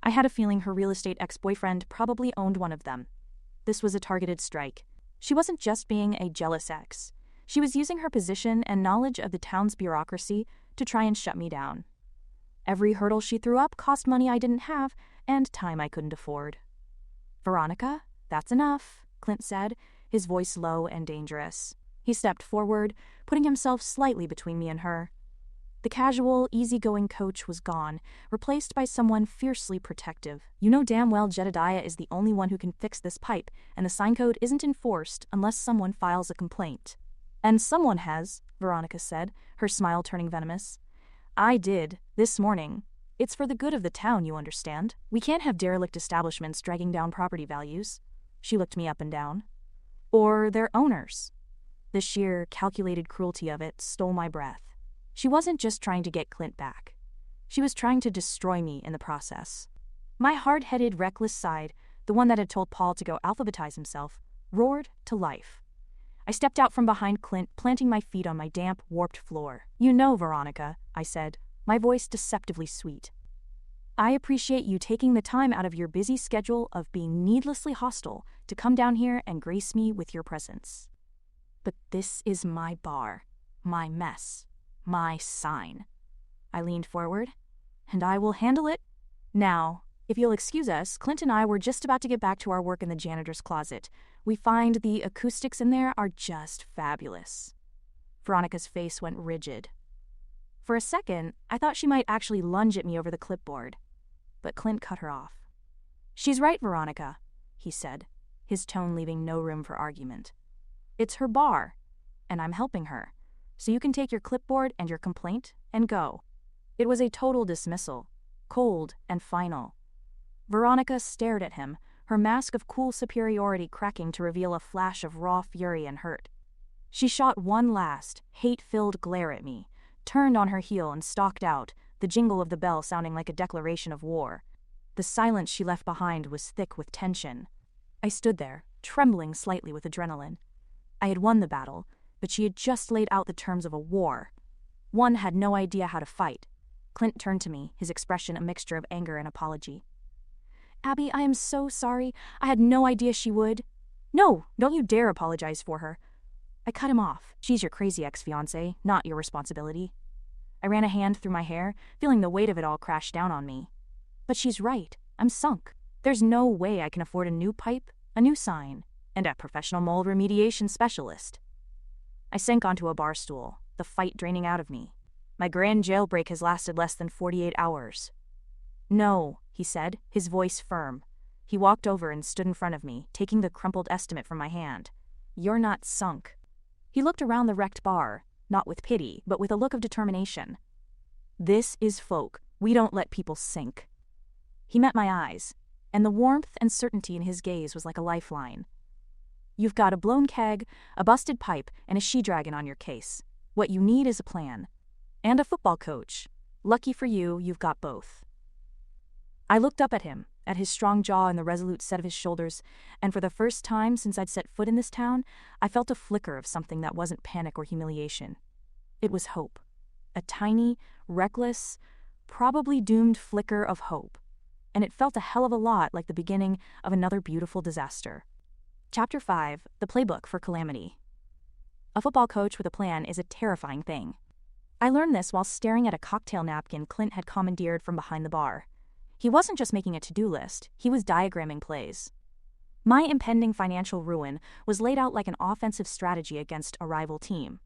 I had a feeling her real estate ex-boyfriend probably owned one of them. This was a targeted strike. She wasn't just being a jealous ex. She was using her position and knowledge of the town's bureaucracy to try and shut me down. Every hurdle she threw up cost money I didn't have and time I couldn't afford. "Veronica, that's enough," Clint said, his voice low and dangerous. He stepped forward, putting himself slightly between me and her. The casual, easygoing coach was gone, replaced by someone fiercely protective. "You know damn well Jedediah is the only one who can fix this pipe, and the sign code isn't enforced unless someone files a complaint." "And someone has," Veronica said, her smile turning venomous. "I did, this morning. It's for the good of the town, you understand. We can't have derelict establishments dragging down property values." She looked me up and down. "Or their owners." The sheer, calculated cruelty of it stole my breath. She wasn't just trying to get Clint back. She was trying to destroy me in the process. My hard-headed, reckless side, the one that had told Paul to go alphabetize himself, roared to life. I stepped out from behind Clint, planting my feet on my damp, warped floor. "You know, Veronica," I said, my voice deceptively sweet, "I appreciate you taking the time out of your busy schedule of being needlessly hostile to come down here and grace me with your presence. But this is my bar, my mess, my sign." I leaned forward. "And I will handle it. Now, if you'll excuse us, Clint and I were just about to get back to our work in the janitor's closet. We find the acoustics in there are just fabulous." Veronica's face went rigid. For a second, I thought she might actually lunge at me over the clipboard. But Clint cut her off. "She's right, Veronica," he said, his tone leaving no room for argument. "It's her bar, and I'm helping her. So you can take your clipboard and your complaint and go." It was a total dismissal, cold and final. Veronica stared at him, her mask of cool superiority cracking to reveal a flash of raw fury and hurt. She shot one last, hate-filled glare at me, turned on her heel and stalked out, the jingle of the bell sounding like a declaration of war. The silence she left behind was thick with tension. I stood there, trembling slightly with adrenaline. I had won the battle, but she had just laid out the terms of a war. One had no idea how to fight. Clint turned to me, his expression a mixture of anger and apology. "Abby, I am so sorry. I had no idea she would." "No, don't you dare apologize for her." I cut him off. "She's your crazy ex-fiancée, not your responsibility." I ran a hand through my hair, feeling the weight of it all crash down on me. "But she's right. I'm sunk. There's no way I can afford a new pipe, a new sign, and a professional mold remediation specialist." I sank onto a bar stool, the fight draining out of me. My grand jailbreak has lasted less than 48 hours. "No," he said, his voice firm. He walked over and stood in front of me, taking the crumpled estimate from my hand. "You're not sunk." He looked around the wrecked bar, not with pity, but with a look of determination. "This is Foulk. We don't let people sink." He met my eyes, and the warmth and certainty in his gaze was like a lifeline. You've got a blown keg, a busted pipe, and a she-dragon on your case. What you need is a plan. And a football coach. Lucky for you, you've got both. I looked up at him, at his strong jaw and the resolute set of his shoulders, and for the first time since I'd set foot in this town, I felt a flicker of something that wasn't panic or humiliation. It was hope. A tiny, reckless, probably doomed flicker of hope. And it felt a hell of a lot like the beginning of another beautiful disaster. Chapter 5, The Playbook for Calamity. A football coach with a plan is a terrifying thing. I learned this while staring at a cocktail napkin Clint had commandeered from behind the bar. He wasn't just making a to-do list, he was diagramming plays. My impending financial ruin was laid out like an offensive strategy against a rival team.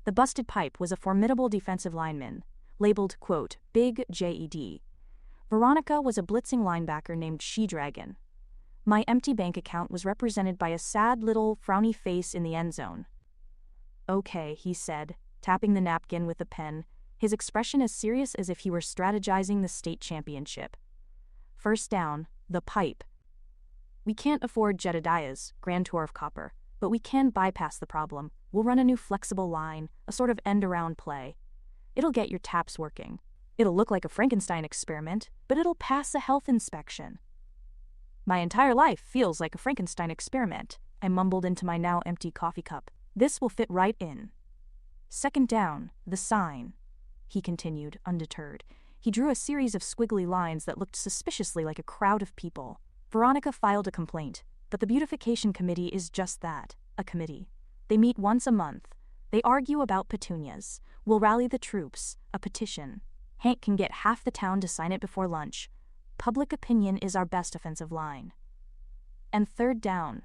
The busted pipe was a formidable defensive lineman, labeled, quote, Big JED. Veronica was a blitzing linebacker named She-Dragon. My empty bank account was represented by a sad little frowny face in the end zone. Okay, he said, tapping the napkin with a pen, his expression as serious as if he were strategizing the state championship. First down, the pipe. We can't afford Jedediah's Grand Tour of Copper, but we can bypass the problem. We'll run a new flexible line, a sort of end-around play. It'll get your taps working. It'll look like a Frankenstein experiment, but it'll pass a health inspection. My entire life feels like a Frankenstein experiment, I mumbled into my now empty coffee cup. This will fit right in. Second down, the sign, he continued, undeterred. He drew a series of squiggly lines that looked suspiciously like a crowd of people. Veronica filed a complaint, but the beautification committee is just that, a committee. They meet once a month. They argue about petunias. We'll rally the troops, a petition. Hank can get half the town to sign it before lunch. Public opinion is our best offensive line. And third down,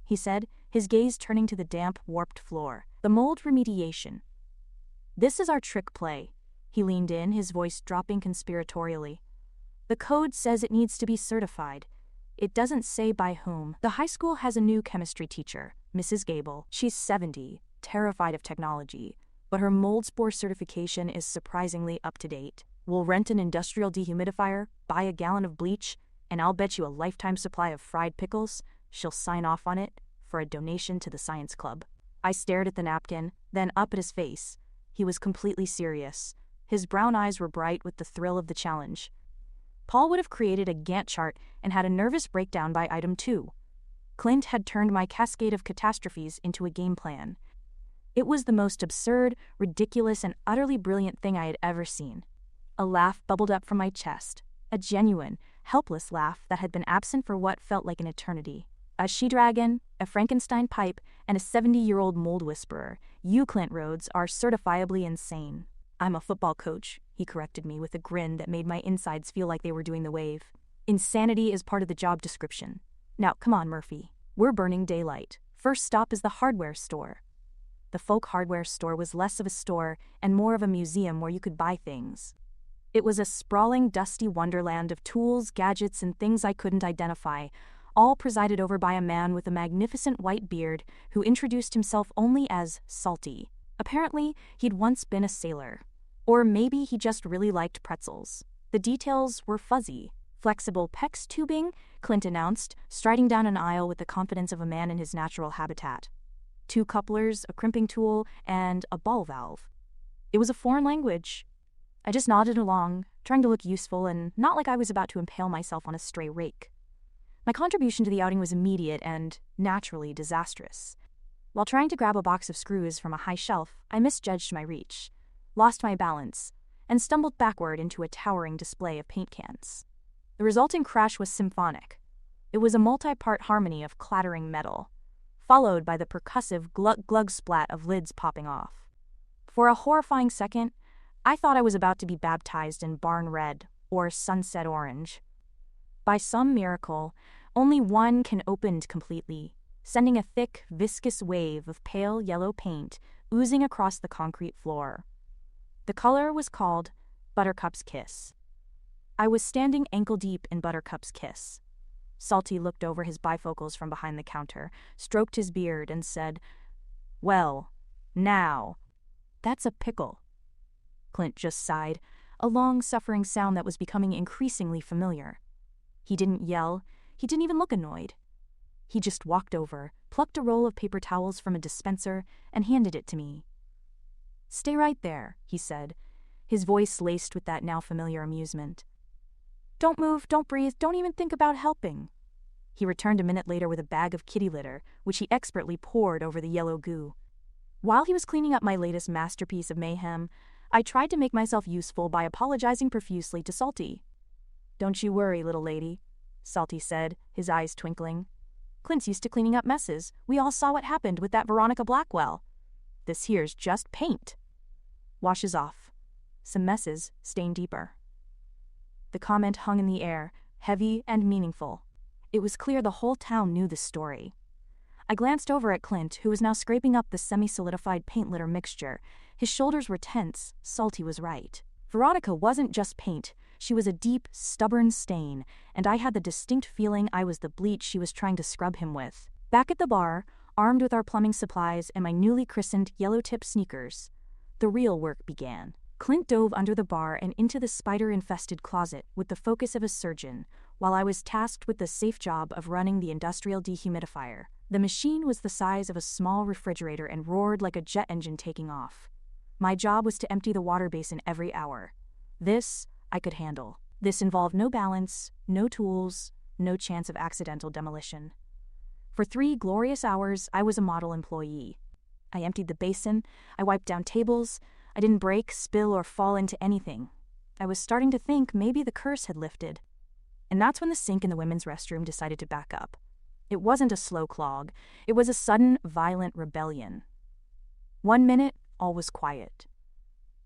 he said, his gaze turning to the damp, warped floor. The mold remediation. This is our trick play. He leaned in, his voice dropping conspiratorially. The code says it needs to be certified. It doesn't say by whom. The high school has a new chemistry teacher, Mrs. Gable. She's 70, terrified of technology, but her mold spore certification is surprisingly up to date. We'll rent an industrial dehumidifier, buy a gallon of bleach, and I'll bet you a lifetime supply of fried pickles. She'll sign off on it for a donation to the science club. I stared at the napkin, then up at his face. He was completely serious. His brown eyes were bright with the thrill of the challenge. Paul would have created a Gantt chart and had a nervous breakdown by item 2. Clint had turned my cascade of catastrophes into a game plan. It was the most absurd, ridiculous, and utterly brilliant thing I had ever seen. A laugh bubbled up from my chest, a genuine, helpless laugh that had been absent for what felt like an eternity. A she-dragon, a Frankenstein pipe, and a 70-year-old mold whisperer. You, Clint Rhodes, are certifiably insane. I'm a football coach, he corrected me with a grin that made my insides feel like they were doing the wave. Insanity is part of the job description. Now, come on, Murphy. We're burning daylight. First stop is the hardware store. The Foulk hardware store was less of a store and more of a museum where you could buy things. It was a sprawling, dusty wonderland of tools, gadgets, and things I couldn't identify, all presided over by a man with a magnificent white beard who introduced himself only as Salty. Apparently, he'd once been a sailor. Or maybe he just really liked pretzels. The details were fuzzy. Flexible PEX tubing, Clint announced, striding down an aisle with the confidence of a man in his natural habitat. 2 couplers, a crimping tool, and a ball valve. It was a foreign language. I just nodded along, trying to look useful and not like I was about to impale myself on a stray rake. My contribution to the outing was immediate and, naturally, disastrous. While trying to grab a box of screws from a high shelf, I misjudged my reach, lost my balance, and stumbled backward into a towering display of paint cans. The resulting crash was symphonic. It was a multi-part harmony of clattering metal, followed by the percussive glug-glug splat of lids popping off. For a horrifying second, I thought I was about to be baptized in barn red or sunset orange. By some miracle, only one can open completely, sending a thick, viscous wave of pale yellow paint oozing across the concrete floor. The color was called Buttercup's Kiss. I was standing ankle-deep in Buttercup's Kiss. Salty looked over his bifocals from behind the counter, stroked his beard, and said, "Well, now, that's a pickle." Clint just sighed, a long-suffering sound that was becoming increasingly familiar. He didn't yell. He didn't even look annoyed. He just walked over, plucked a roll of paper towels from a dispenser, and handed it to me. "Stay right there," he said, his voice laced with that now familiar amusement. "Don't move, don't breathe, don't even think about helping." He returned a minute later with a bag of kitty litter, which he expertly poured over the yellow goo. While he was cleaning up my latest masterpiece of mayhem, I tried to make myself useful by apologizing profusely to Salty. "Don't you worry, little lady," Salty said, his eyes twinkling. "Clint's used to cleaning up messes. We all saw what happened with that Veronica Blackwell. This here's just paint. Washes off. Some messes stain deeper." The comment hung in the air, heavy and meaningful. It was clear the whole town knew the story. I glanced over at Clint, who was now scraping up the semi-solidified paint litter mixture. His shoulders were tense. Salty was right. Veronica wasn't just paint. She was a deep, stubborn stain, and I had the distinct feeling I was the bleach she was trying to scrub him with. Back at the bar, armed with our plumbing supplies and my newly christened yellow-tip sneakers, the real work began. Clint dove under the bar and into the spider-infested closet with the focus of a surgeon, while I was tasked with the safe job of running the industrial dehumidifier. The machine was the size of a small refrigerator and roared like a jet engine taking off. My job was to empty the water basin every hour. This I could handle. This involved no balance, no tools, no chance of accidental demolition. For 3 glorious hours, I was a model employee. I emptied the basin, I wiped down tables, I didn't break, spill, or fall into anything. I was starting to think maybe the curse had lifted. And that's when the sink in the women's restroom decided to back up. It wasn't a slow clog. It was a sudden, violent rebellion. 1 minute, all was quiet.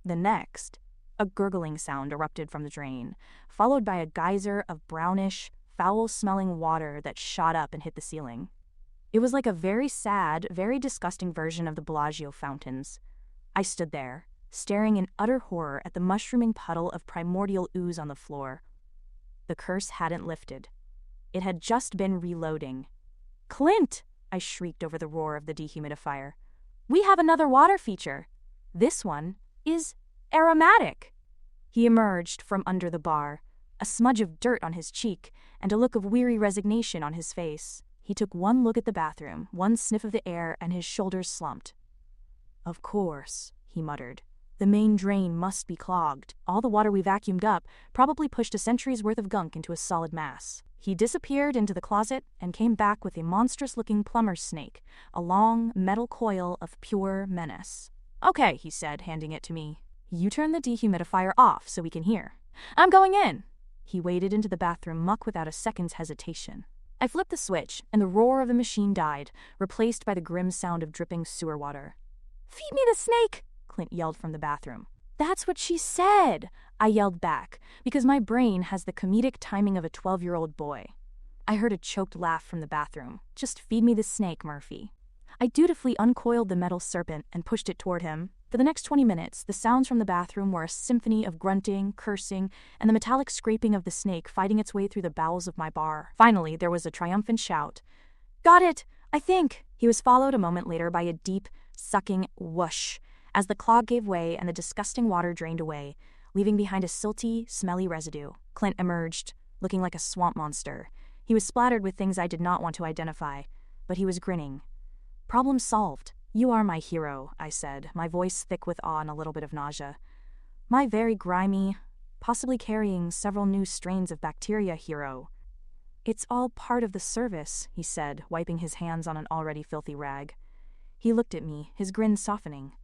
The next, a gurgling sound erupted from the drain, followed by a geyser of brownish, foul-smelling water that shot up and hit the ceiling. It was like a very sad, very disgusting version of the Bellagio fountains. I stood there, staring in utter horror at the mushrooming puddle of primordial ooze on the floor. The curse hadn't lifted. It had just been reloading. "Clint!" I shrieked over the roar of the dehumidifier. "We have another water feature. This one is aromatic." He emerged from under the bar, a smudge of dirt on his cheek and a look of weary resignation on his face. He took one look at the bathroom, one sniff of the air, and his shoulders slumped. "Of course," he muttered. "The main drain must be clogged. All the water we vacuumed up probably pushed a century's worth of gunk into a solid mass." He disappeared into the closet and came back with a monstrous-looking plumber's snake, a long, metal coil of pure menace. "Okay," he said, handing it to me. "You turn the dehumidifier off so we can hear." "I'm going in." He waded into the bathroom muck without a second's hesitation. I flipped the switch, and the roar of the machine died, replaced by the grim sound of dripping sewer water. "Feed me the snake!" Clint yelled from the bathroom. "That's what she said!" I yelled back, because my brain has the comedic timing of a 12-year-old boy. I heard a choked laugh from the bathroom. "Just feed me the snake, Murphy." I dutifully uncoiled the metal serpent and pushed it toward him. For the next 20 minutes, the sounds from the bathroom were a symphony of grunting, cursing, and the metallic scraping of the snake fighting its way through the bowels of my bar. Finally, there was a triumphant shout. "Got it, I think!" He was followed a moment later by a deep, sucking whoosh as the clog gave way and the disgusting water drained away, leaving behind a silty, smelly residue. Clint emerged, looking like a swamp monster. He was splattered with things I did not want to identify, but he was grinning. "Problem solved. You are my hero," I said, my voice thick with awe and a little bit of nausea. "My very grimy, possibly carrying several new strains of bacteria hero." "It's all part of the service," he said, wiping his hands on an already filthy rag. He looked at me, his grin softening.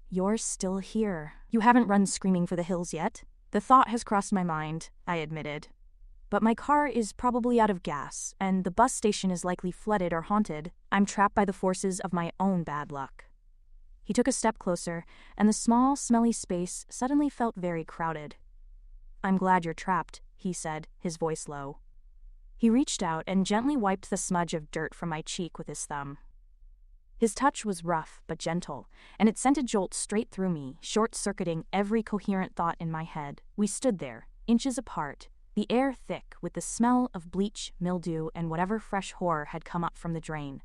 "You're still here. You haven't run screaming for the hills yet?" "The thought has crossed my mind," I admitted. "But my car is probably out of gas, and the bus station is likely flooded or haunted. I'm trapped by the forces of my own bad luck." He took a step closer, and the small, smelly space suddenly felt very crowded. "I'm glad you're trapped," he said, his voice low. He reached out and gently wiped the smudge of dirt from my cheek with his thumb. His touch was rough but gentle, and it sent a jolt straight through me, short-circuiting every coherent thought in my head. We stood there, inches apart, the air thick with the smell of bleach, mildew, and whatever fresh horror had come up from the drain.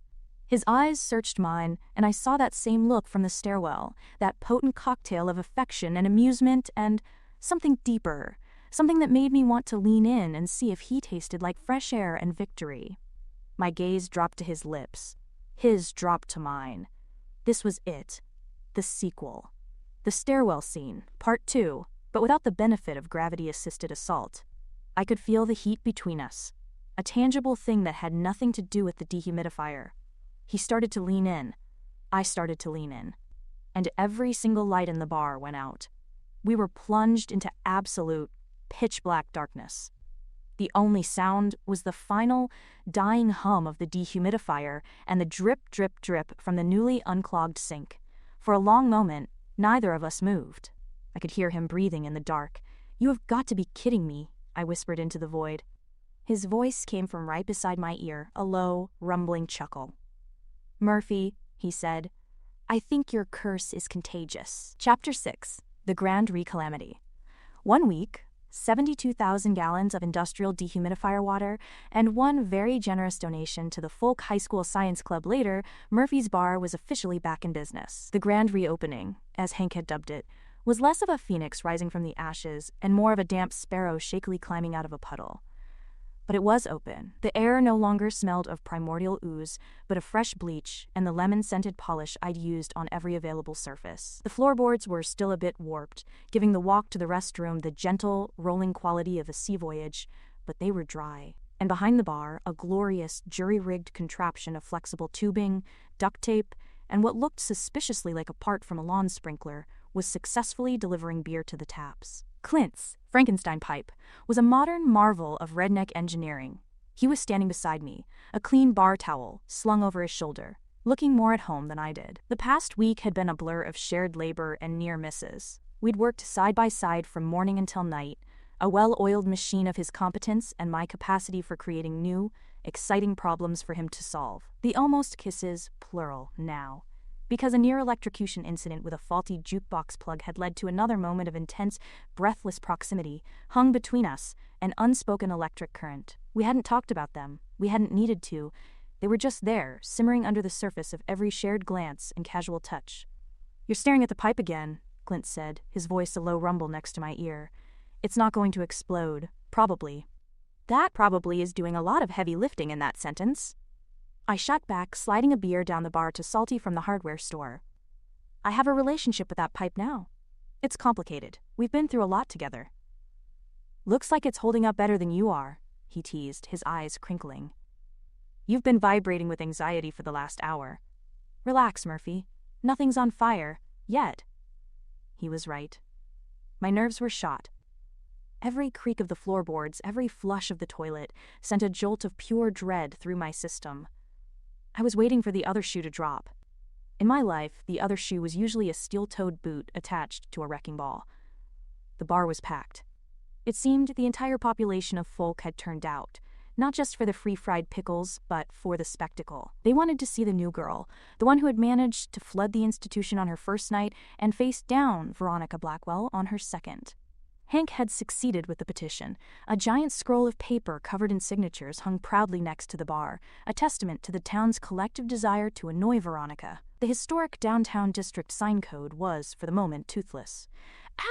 His eyes searched mine, and I saw that same look from the stairwell, that potent cocktail of affection and amusement and something deeper, something that made me want to lean in and see if he tasted like fresh air and victory. My gaze dropped to his lips. His dropped to mine. This was it. The sequel. The stairwell scene, part 2, but without the benefit of gravity-assisted assault. I could feel the heat between us, a tangible thing that had nothing to do with the dehumidifier. He started to lean in. I started to lean in. And every single light in the bar went out. We were plunged into absolute, pitch-black darkness. The only sound was the final, dying hum of the dehumidifier and the drip, drip, drip from the newly unclogged sink. For a long moment, neither of us moved. I could hear him breathing in the dark. "You have got to be kidding me," I whispered into the void. His voice came from right beside my ear, a low, rumbling chuckle. "Murphy," he said, "I think your curse is contagious." Chapter 6. The Grand Recalamity. 1 week, 72,000 gallons of industrial dehumidifier water, and one very generous donation to the Foulk High School Science Club later, Murphy's bar was officially back in business. The grand reopening, as Hank had dubbed it, was less of a phoenix rising from the ashes and more of a damp sparrow shakily climbing out of a puddle. But it was open. The air no longer smelled of primordial ooze, but of fresh bleach and the lemon-scented polish I'd used on every available surface. The floorboards were still a bit warped, giving the walk to the restroom the gentle, rolling quality of a sea voyage, but they were dry. And behind the bar, a glorious, jury-rigged contraption of flexible tubing, duct tape, and what looked suspiciously like a part from a lawn sprinkler was successfully delivering beer to the taps. Clint's Frankenstein pipe was a modern marvel of redneck engineering. He was standing beside me, a clean bar towel slung over his shoulder, looking more at home than I did. The past week had been a blur of shared labor and near misses. We'd worked side by side from morning until night, a well-oiled machine of his competence and my capacity for creating new, exciting problems for him to solve. The almost kisses, plural, now. Because a near electrocution incident with a faulty jukebox plug had led to another moment of intense, breathless proximity, hung between us, an unspoken electric current. We hadn't talked about them. We hadn't needed to. They were just there, simmering under the surface of every shared glance and casual touch. "You're staring at the pipe again," Clint said, his voice a low rumble next to my ear. "It's not going to explode, probably." "That probably is doing a lot of heavy lifting in that sentence." I shot back, sliding a beer down the bar to Salty from the hardware store. "I have a relationship with that pipe now. It's complicated. We've been through a lot together." "Looks like it's holding up better than you are," he teased, his eyes crinkling. "You've been vibrating with anxiety for the last hour." "Relax, Murphy. Nothing's on fire. Yet." He was right. My nerves were shot. Every creak of the floorboards, every flush of the toilet, sent a jolt of pure dread through my system. I was waiting for the other shoe to drop. In my life, the other shoe was usually a steel-toed boot attached to a wrecking ball. The bar was packed. It seemed the entire population of Foulk had turned out, not just for the free-fried pickles, but for the spectacle. They wanted to see the new girl, the one who had managed to flood the institution on her first night and face down Veronica Blackwell on her second. Hank had succeeded with the petition. A giant scroll of paper covered in signatures hung proudly next to the bar, a testament to the town's collective desire to annoy Veronica. The historic downtown district sign code was, for the moment, toothless.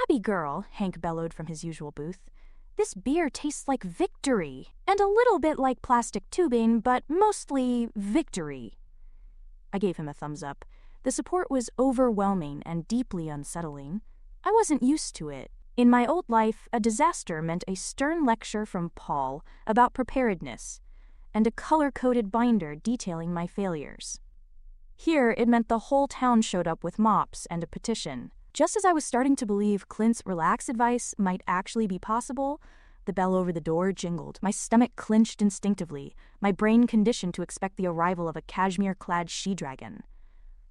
"Abby girl," Hank bellowed from his usual booth, "this beer tastes like victory, and a little bit like plastic tubing, but mostly victory." I gave him a thumbs up. The support was overwhelming and deeply unsettling. I wasn't used to it. In my old life, a disaster meant a stern lecture from Paul about preparedness, and a color-coded binder detailing my failures. Here, it meant the whole town showed up with mops and a petition. Just as I was starting to believe Clint's relax advice might actually be possible, the bell over the door jingled. My stomach clenched instinctively, my brain conditioned to expect the arrival of a cashmere-clad she-dragon.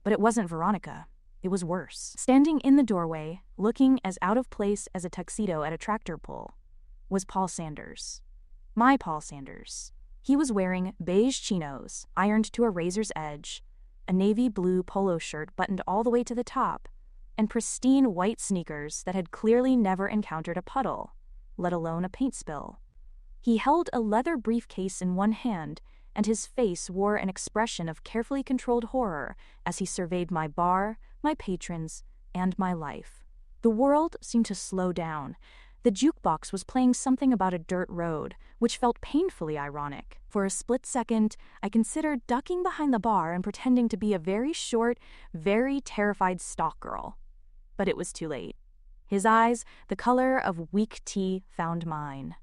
But it wasn't Veronica. It was worse. Standing in the doorway, looking as out of place as a tuxedo at a tractor pull, was Paul Sanders. My Paul Sanders. He was wearing beige chinos, ironed to a razor's edge, a navy blue polo shirt buttoned all the way to the top, and pristine white sneakers that had clearly never encountered a puddle, let alone a paint spill. He held a leather briefcase in one hand, and his face wore an expression of carefully controlled horror as he surveyed my bar, my patrons, and my life. The world seemed to slow down. The jukebox was playing something about a dirt road, which felt painfully ironic. For a split second, I considered ducking behind the bar and pretending to be a very short, very terrified stock girl. But it was too late. His eyes, the color of weak tea, found mine.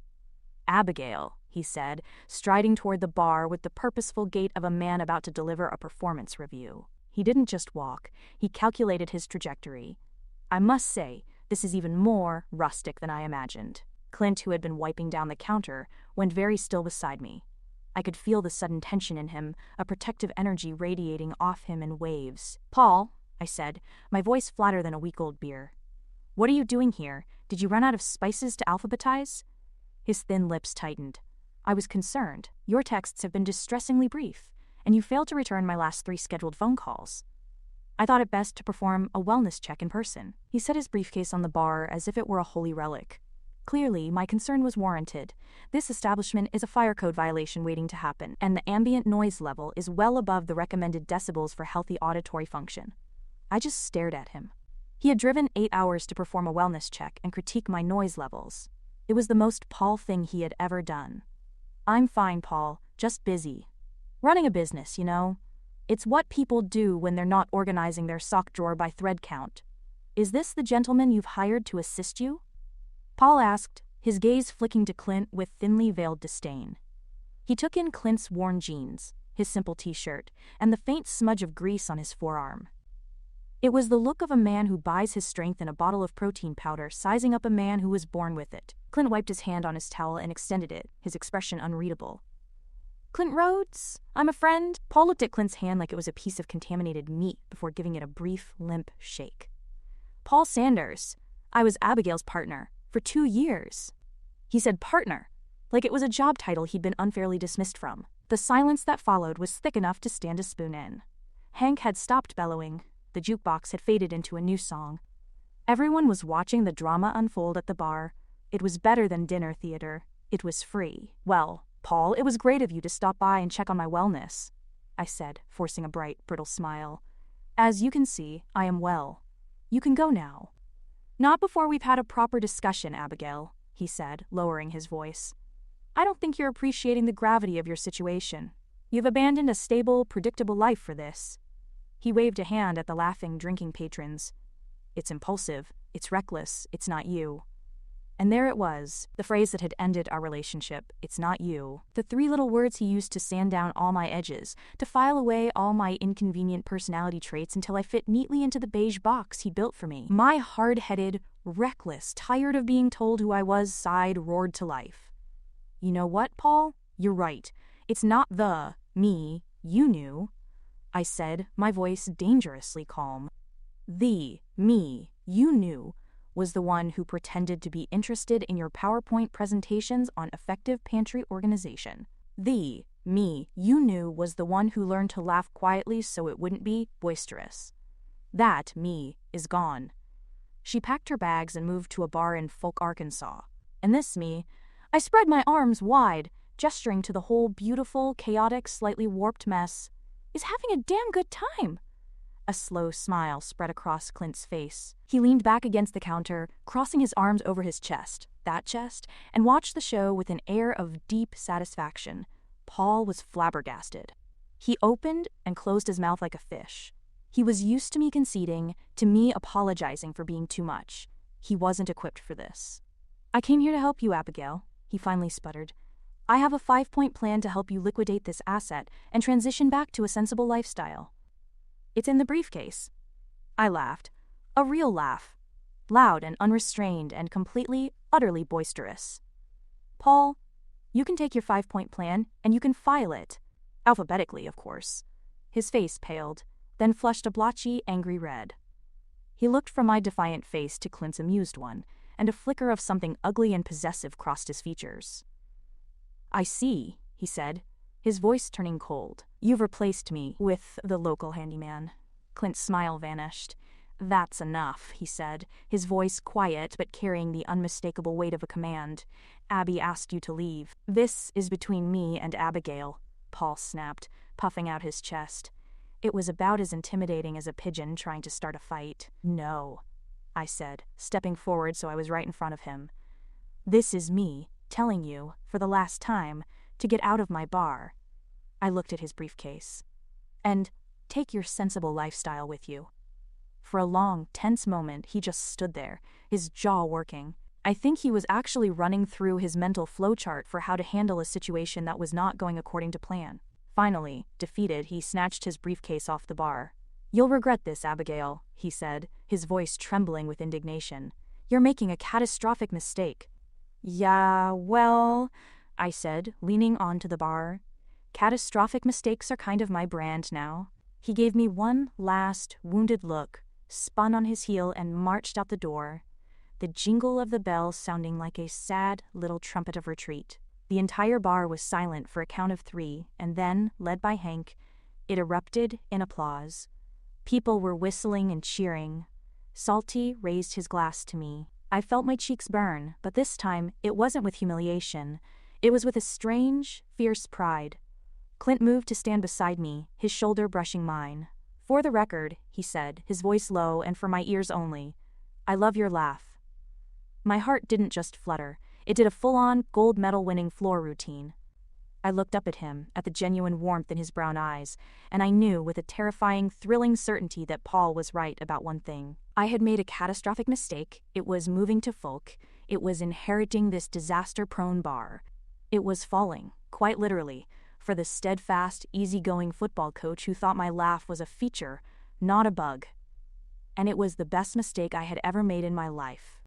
"Abigail," he said, striding toward the bar with the purposeful gait of a man about to deliver a performance review. He didn't just walk, he calculated his trajectory. I must say, this is even more rustic than I imagined. Clint, who had been wiping down the counter, went very still beside me. I could feel the sudden tension in him, a protective energy radiating off him in waves. "Paul," I said, my voice flatter than a week-old beer. "What are you doing here? Did you run out of spices to alphabetize?" His thin lips tightened. I was concerned. "Your texts have been distressingly brief, and you failed to return my last 3 scheduled phone calls. I thought it best to perform a wellness check in person." He set his briefcase on the bar as if it were a holy relic. Clearly, my concern was warranted. This establishment is a fire code violation waiting to happen, and the ambient noise level is well above the recommended decibels for healthy auditory function. I just stared at him. He had driven 8 hours to perform a wellness check and critique my noise levels. It was the most Paul thing he had ever done. "I'm fine, Paul, just busy. Running a business, you know. It's what people do when they're not organizing their sock drawer by thread count. Is this the gentleman you've hired to assist you?" Paul asked, his gaze flicking to Clint with thinly veiled disdain. He took in Clint's worn jeans, his simple t-shirt, and the faint smudge of grease on his forearm. It was the look of a man who buys his strength in a bottle of protein powder, sizing up a man who was born with it. Clint wiped his hand on his towel and extended it, his expression unreadable. "Clint Rhodes, I'm a friend." Paul looked at Clint's hand like it was a piece of contaminated meat before giving it a brief, limp shake. "Paul Sanders. I was Abigail's partner for 2 years." He said partner, like it was a job title he'd been unfairly dismissed from. The silence that followed was thick enough to stand a spoon in. Hank had stopped bellowing. The jukebox had faded into a new song. Everyone was watching the drama unfold at the bar. It was better than dinner theater. It was free. "Well, Paul, it was great of you to stop by and check on my wellness," I said, forcing a bright, brittle smile. "As you can see, I am well. You can go now." "Not before we've had a proper discussion, Abigail," he said, lowering his voice. "I don't think you're appreciating the gravity of your situation. You've abandoned a stable, predictable life for this." He waved a hand at the laughing, drinking patrons. "It's impulsive, it's reckless, it's not you." And there it was, the phrase that had ended our relationship, "It's not you." The 3 little words he used to sand down all my edges, to file away all my inconvenient personality traits until I fit neatly into the beige box he built for me. My hard-headed, reckless, tired of being told who I was side roared to life. "You know what, Paul? You're right. It's not the me you knew," I said, my voice dangerously calm. "The me you knew was the one who pretended to be interested in your PowerPoint presentations on effective pantry organization. The me you knew was the one who learned to laugh quietly so it wouldn't be boisterous. That me is gone." She packed her bags and moved to a bar in Foulk, Arkansas. And this me, I spread my arms wide, gesturing to the whole beautiful, chaotic, slightly warped mess, is having a damn good time. A slow smile spread across Clint's face. He leaned back against the counter, crossing his arms over his chest, that chest, and watched the show with an air of deep satisfaction. Paul was flabbergasted. He opened and closed his mouth like a fish. He was used to me conceding, to me apologizing for being too much. He wasn't equipped for this. "I came here to help you, Abigail," he finally sputtered. "I have a 5-point plan to help you liquidate this asset and transition back to a sensible lifestyle. It's in the briefcase." I laughed. A real laugh. Loud and unrestrained and completely, utterly boisterous. "Paul, you can take your 5-point plan and you can file it. Alphabetically, of course." His face paled, then flushed a blotchy, angry red. He looked from my defiant face to Clint's amused one, and a flicker of something ugly and possessive crossed his features. "I see," he said, his voice turning cold. "You've replaced me with the local handyman." Clint's smile vanished. "That's enough," he said, his voice quiet but carrying the unmistakable weight of a command. "Abby asked you to leave." "This is between me and Abigail," Paul snapped, puffing out his chest. It was about as intimidating as a pigeon trying to start a fight. "No," I said, stepping forward so I was right in front of him. This is me, telling you, for the last time, to get out of my bar. I looked at his briefcase. And take your sensible lifestyle with you. For a long, tense moment, he just stood there, his jaw working. I think he was actually running through his mental flowchart for how to handle a situation that was not going according to plan. Finally, defeated, he snatched his briefcase off the bar. "You'll regret this, Abigail," he said, his voice trembling with indignation. "You're making a catastrophic mistake." "Yeah, well," I said, leaning onto the bar. "Catastrophic mistakes are kind of my brand now." He gave me one last, wounded look, spun on his heel and marched out the door, the jingle of the bell sounding like a sad little trumpet of retreat. The entire bar was silent for a count of 3, and then, led by Hank, it erupted in applause. People were whistling and cheering. Salty raised his glass to me. I felt my cheeks burn, but this time it wasn't with humiliation. It was with a strange, fierce pride. Clint moved to stand beside me, his shoulder brushing mine. "For the record," he said, his voice low and for my ears only, "I love your laugh." My heart didn't just flutter, it did a full-on, gold medal-winning floor routine. I looked up at him, at the genuine warmth in his brown eyes, and I knew with a terrifying, thrilling certainty that Paul was right about one thing. I had made a catastrophic mistake. It was moving to Foulk. It was inheriting this disaster-prone bar. It was falling, quite literally, for the steadfast, easygoing football coach who thought my laugh was a feature, not a bug. And it was the best mistake I had ever made in my life.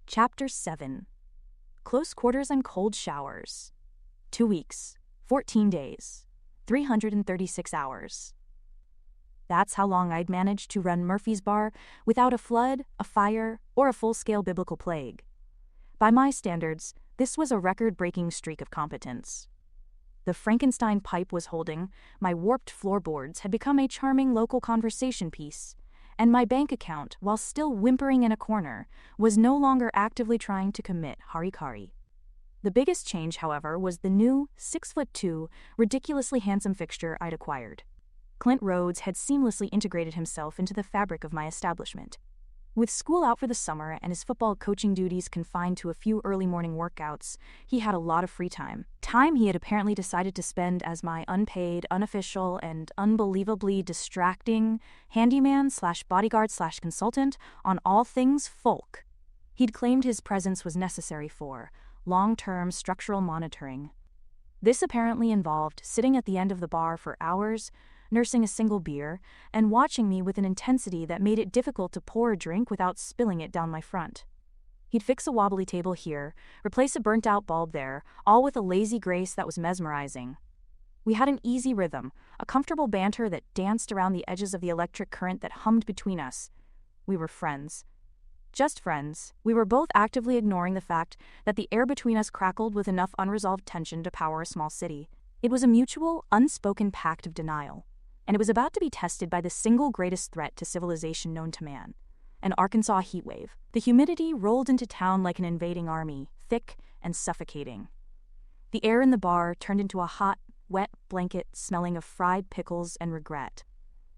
Chapter 7. Close quarters and cold showers. 2 weeks, 14 days, 336 hours. That's how long I'd managed to run Murphy's bar without a flood, a fire, or a full-scale biblical plague. By my standards, this was a record-breaking streak of competence. The Frankenstein pipe was holding, my warped floorboards had become a charming local conversation piece, and my bank account, while still whimpering in a corner, was no longer actively trying to commit harikari. The biggest change, however, was the new 6'2", ridiculously handsome fixture I'd acquired. Clint Rhodes had seamlessly integrated himself into the fabric of my establishment. With school out for the summer and his football coaching duties confined to a few early morning workouts, he had a lot of free time. Time he had apparently decided to spend as my unpaid, unofficial, and unbelievably distracting handyman/bodyguard/consultant on all things Foulk. He'd claimed his presence was necessary for long-term structural monitoring. This apparently involved sitting at the end of the bar for hours, nursing a single beer, and watching me with an intensity that made it difficult to pour a drink without spilling it down my front. He'd fix a wobbly table here, replace a burnt-out bulb there, all with a lazy grace that was mesmerizing. We had an easy rhythm, a comfortable banter that danced around the edges of the electric current that hummed between us. We were friends. Just friends. We were both actively ignoring the fact that the air between us crackled with enough unresolved tension to power a small city. It was a mutual, unspoken pact of denial, and it was about to be tested by the single greatest threat to civilization known to man, an Arkansas heatwave. The humidity rolled into town like an invading army, thick and suffocating. The air in the bar turned into a hot, wet blanket smelling of fried pickles and regret.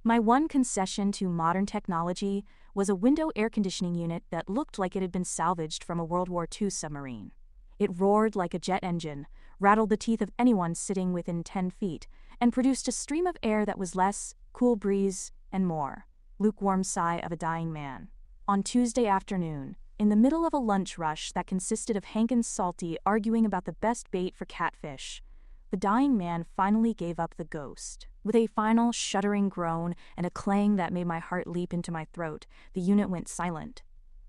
My one concession to modern technology was a window air conditioning unit that looked like it had been salvaged from a World War II submarine. It roared like a jet engine, rattled the teeth of anyone sitting within 10 feet, and produced a stream of air that was less, cool breeze, and more, lukewarm sigh of a dying man. On Tuesday afternoon, in the middle of a lunch rush that consisted of Hank and Salty arguing about the best bait for catfish, the dying man finally gave up the ghost. With a final shuddering groan and a clang that made my heart leap into my throat, the unit went silent.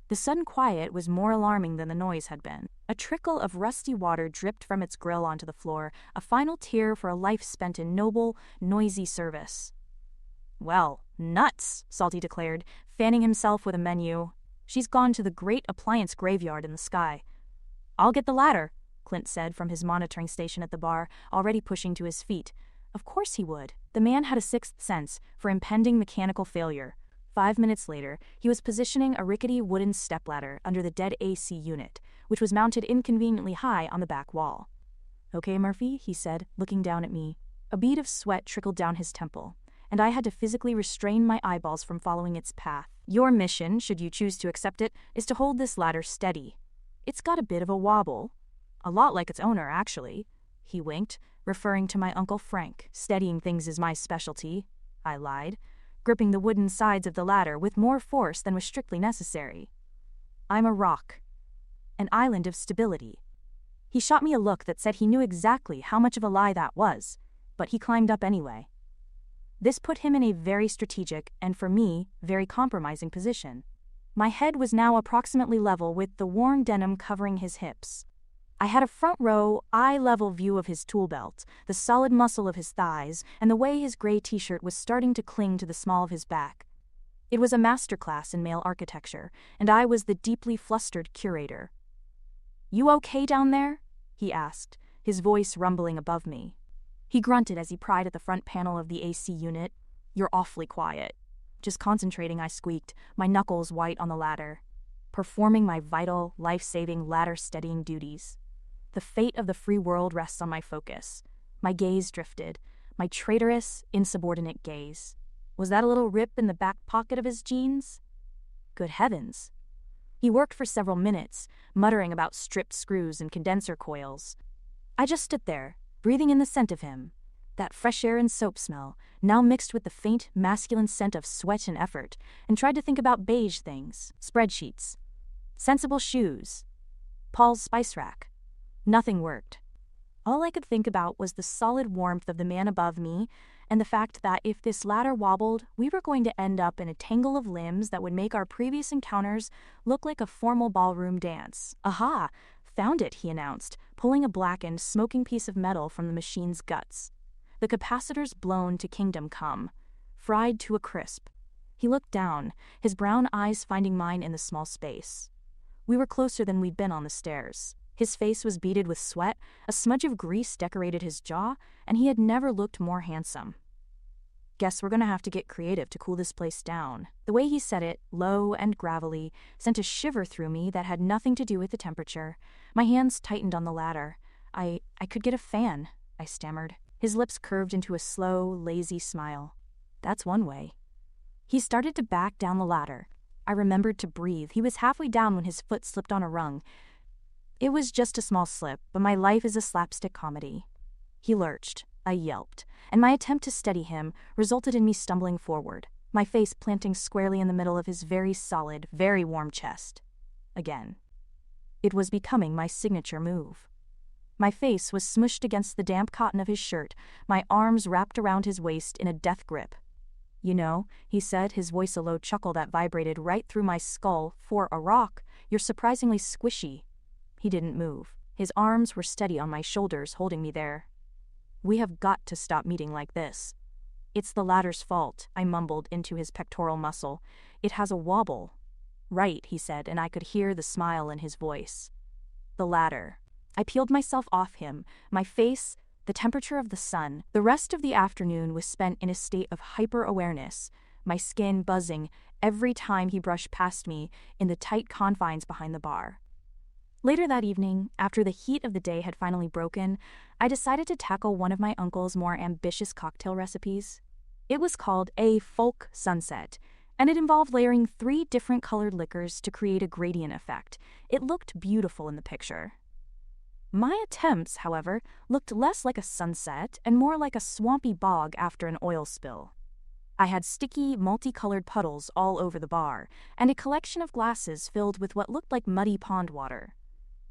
The sudden quiet was more alarming than the noise had been. A trickle of rusty water dripped from its grill onto the floor, a final tear for a life spent in noble, noisy service. "Well, nuts," Salty declared, fanning himself with a menu. "She's gone to the great appliance graveyard in the sky." "I'll get the ladder," Clint said from his monitoring station at the bar, already pushing to his feet. Of course he would. The man had a sixth sense for impending mechanical failure. 5 minutes later, he was positioning a rickety wooden stepladder under the dead AC unit, which was mounted inconveniently high on the back wall. "Okay, Murphy," he said, looking down at me. A bead of sweat trickled down his temple, and I had to physically restrain my eyeballs from following its path. "Your mission, should you choose to accept it, is to hold this ladder steady. It's got a bit of a wobble. A lot like its owner, actually. He winked, referring to my Uncle Frank. Steadying things is my specialty, I lied, gripping the wooden sides of the ladder with more force than was strictly necessary. I'm a rock. An island of stability. He shot me a look that said he knew exactly how much of a lie that was, but he climbed up anyway. This put him in a very strategic, and for me, very compromising position. My head was now approximately level with the worn denim covering his hips. I had a front row, eye-level view of his tool belt, the solid muscle of his thighs, and the way his gray t-shirt was starting to cling to the small of his back. It was a masterclass in male architecture, and I was the deeply flustered curator. "You okay down there?" he asked, his voice rumbling above me. He grunted as he pried at the front panel of the AC unit. "You're awfully quiet." Just concentrating, I squeaked, my knuckles white on the ladder. Performing my vital, life-saving ladder-steadying duties. The fate of the free world rests on my focus. My gaze drifted, my traitorous, insubordinate gaze. Was that a little rip in the back pocket of his jeans? Good heavens. He worked for several minutes, muttering about stripped screws and condenser coils. I just stood there, breathing in the scent of him. That fresh air and soap smell, now mixed with the faint, masculine scent of sweat and effort, and tried to think about beige things, spreadsheets, sensible shoes, Paul's spice rack. Nothing worked. All I could think about was the solid warmth of the man above me, and the fact that if this ladder wobbled, we were going to end up in a tangle of limbs that would make our previous encounters look like a formal ballroom dance. "Aha! Found it," he announced, pulling a blackened, smoking piece of metal from the machine's guts. The capacitor's blown to kingdom come, fried to a crisp. He looked down, his brown eyes finding mine in the small space. We were closer than we'd been on the stairs. His face was beaded with sweat, a smudge of grease decorated his jaw, and he had never looked more handsome. "Guess we're gonna have to get creative to cool this place down." The way he said it, low and gravelly, sent a shiver through me that had nothing to do with the temperature. My hands tightened on the ladder. I could get a fan," I stammered. His lips curved into a slow, lazy smile. "That's one way." He started to back down the ladder. I remembered to breathe. He was halfway down when his foot slipped on a rung. It was just a small slip, but my life is a slapstick comedy. He lurched. I yelped, and my attempt to steady him resulted in me stumbling forward, my face planting squarely in the middle of his very solid, very warm chest. Again. It was becoming my signature move. My face was smushed against the damp cotton of his shirt, my arms wrapped around his waist in a death grip. "You know," he said, his voice a low chuckle that vibrated right through my skull, "for a rock, you're surprisingly squishy." He didn't move. His arms were steady on my shoulders, holding me there. "We have got to stop meeting like this." "It's the ladder's fault," I mumbled into his pectoral muscle. "It has a wobble." "Right," he said, and I could hear the smile in his voice. The ladder. I peeled myself off him, my face, the temperature of the sun. The rest of the afternoon was spent in a state of hyper-awareness, my skin buzzing every time he brushed past me in the tight confines behind the bar. Later that evening, after the heat of the day had finally broken, I decided to tackle one of my uncle's more ambitious cocktail recipes. It was called a Foulk sunset, and it involved layering 3 different colored liquors to create a gradient effect. It looked beautiful in the picture. My attempts, however, looked less like a sunset and more like a swampy bog after an oil spill. I had sticky, multicolored puddles all over the bar, and a collection of glasses filled with what looked like muddy pond water.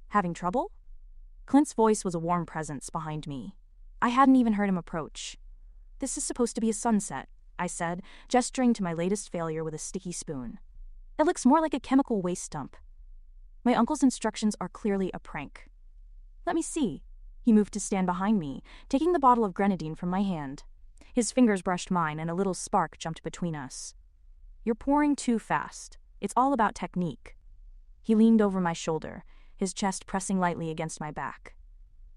Having trouble? Clint's voice was a warm presence behind me. I hadn't even heard him approach. "This is supposed to be a sunset," I said, gesturing to my latest failure with a sticky spoon. "It looks more like a chemical waste dump." My uncle's instructions are clearly a prank. "Let me see." He moved to stand behind me, taking the bottle of grenadine from my hand. His fingers brushed mine, and a little spark jumped between us. "You're pouring too fast. It's all about technique." He leaned over my shoulder, his chest pressing lightly against my back.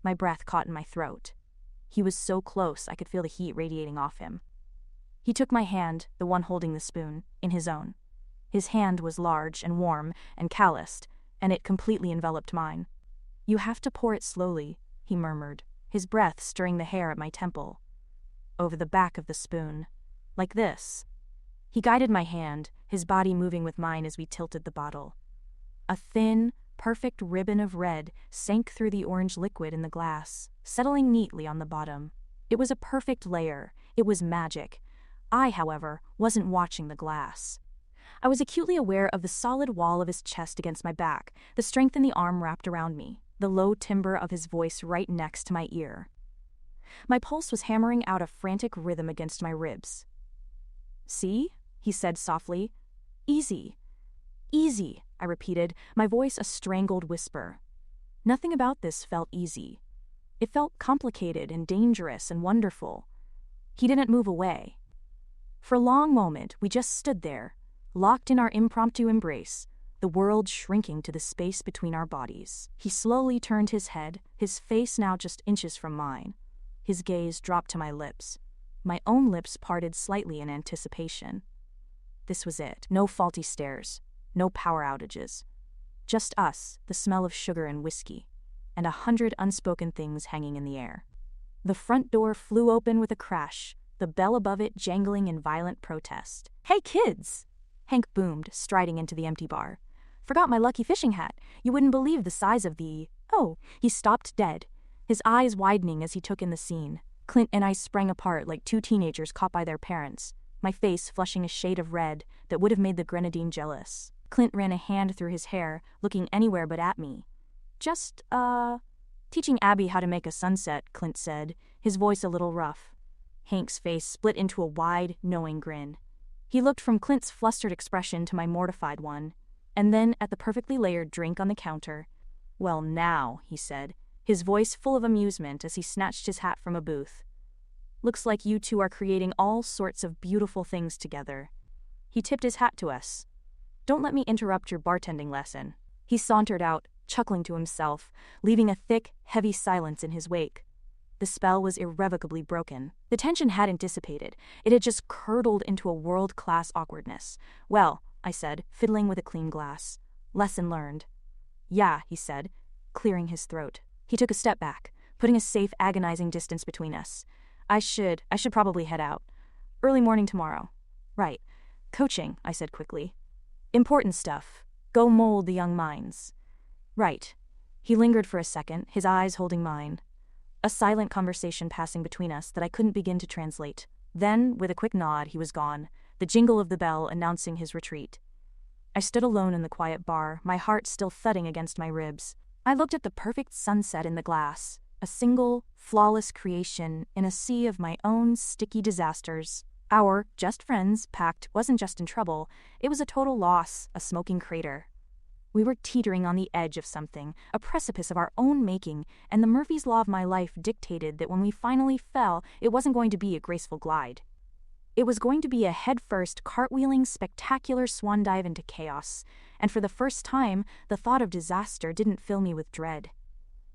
My breath caught in my throat. He was so close I could feel the heat radiating off him. He took my hand, the one holding the spoon, in his own. His hand was large and warm and calloused, and it completely enveloped mine. "You have to pour it slowly," he murmured, his breath stirring the hair at my temple. "Over the back of the spoon. Like this." He guided my hand, his body moving with mine as we tilted the bottle. A thin, perfect ribbon of red sank through the orange liquid in the glass, settling neatly on the bottom. It was a perfect layer. It was magic. I, however, wasn't watching the glass. I was acutely aware of the solid wall of his chest against my back, the strength in the arm wrapped around me, the low timbre of his voice right next to my ear. My pulse was hammering out a frantic rhythm against my ribs. "See?" he said softly. "Easy. Easy," I repeated, my voice a strangled whisper. Nothing about this felt easy. It felt complicated and dangerous and wonderful. He didn't move away. For a long moment, we just stood there, locked in our impromptu embrace, the world shrinking to the space between our bodies. He slowly turned his head, his face now just inches from mine. His gaze dropped to my lips. My own lips parted slightly in anticipation. This was it. No faulty stares. No power outages. Just us, the smell of sugar and whiskey, and 100 unspoken things hanging in the air. The front door flew open with a crash, the bell above it jangling in violent protest. "Hey, kids!" Hank boomed, striding into the empty bar. "Forgot my lucky fishing hat. You wouldn't believe the size of the—" Oh, he stopped dead, his eyes widening as he took in the scene. Clint and I sprang apart like two teenagers caught by their parents, my face flushing a shade of red that would have made the grenadine jealous. Clint ran a hand through his hair, looking anywhere but at me. "Just, teaching Abby how to make a sunset," Clint said, his voice a little rough. Hank's face split into a wide, knowing grin. He looked from Clint's flustered expression to my mortified one, and then at the perfectly layered drink on the counter. "Well now," he said, his voice full of amusement as he snatched his hat from a booth. "Looks like you two are creating all sorts of beautiful things together." He tipped his hat to us. "Don't let me interrupt your bartending lesson." He sauntered out, chuckling to himself, leaving a thick, heavy silence in his wake. The spell was irrevocably broken. The tension hadn't dissipated. It had just curdled into a world-class awkwardness. "Well," I said, fiddling with a clean glass. "Lesson learned." "Yeah," he said, clearing his throat. He took a step back, putting a safe, agonizing distance between us. I should probably head out. Early morning tomorrow." "Right. Coaching," I said quickly. "Important stuff. Go mold the young minds." "Right." He lingered for a second, his eyes holding mine. A silent conversation passing between us that I couldn't begin to translate. Then, with a quick nod, he was gone, the jingle of the bell announcing his retreat. I stood alone in the quiet bar, my heart still thudding against my ribs. I looked at the perfect sunset in the glass, a single, flawless creation in a sea of my own sticky disasters. Our just friends pact wasn't just in trouble, it was a total loss, a smoking crater. We were teetering on the edge of something, a precipice of our own making, and the Murphy's Law of my life dictated that when we finally fell, it wasn't going to be a graceful glide. It was going to be a head-first, cartwheeling, spectacular swan dive into chaos, and for the first time, the thought of disaster didn't fill me with dread.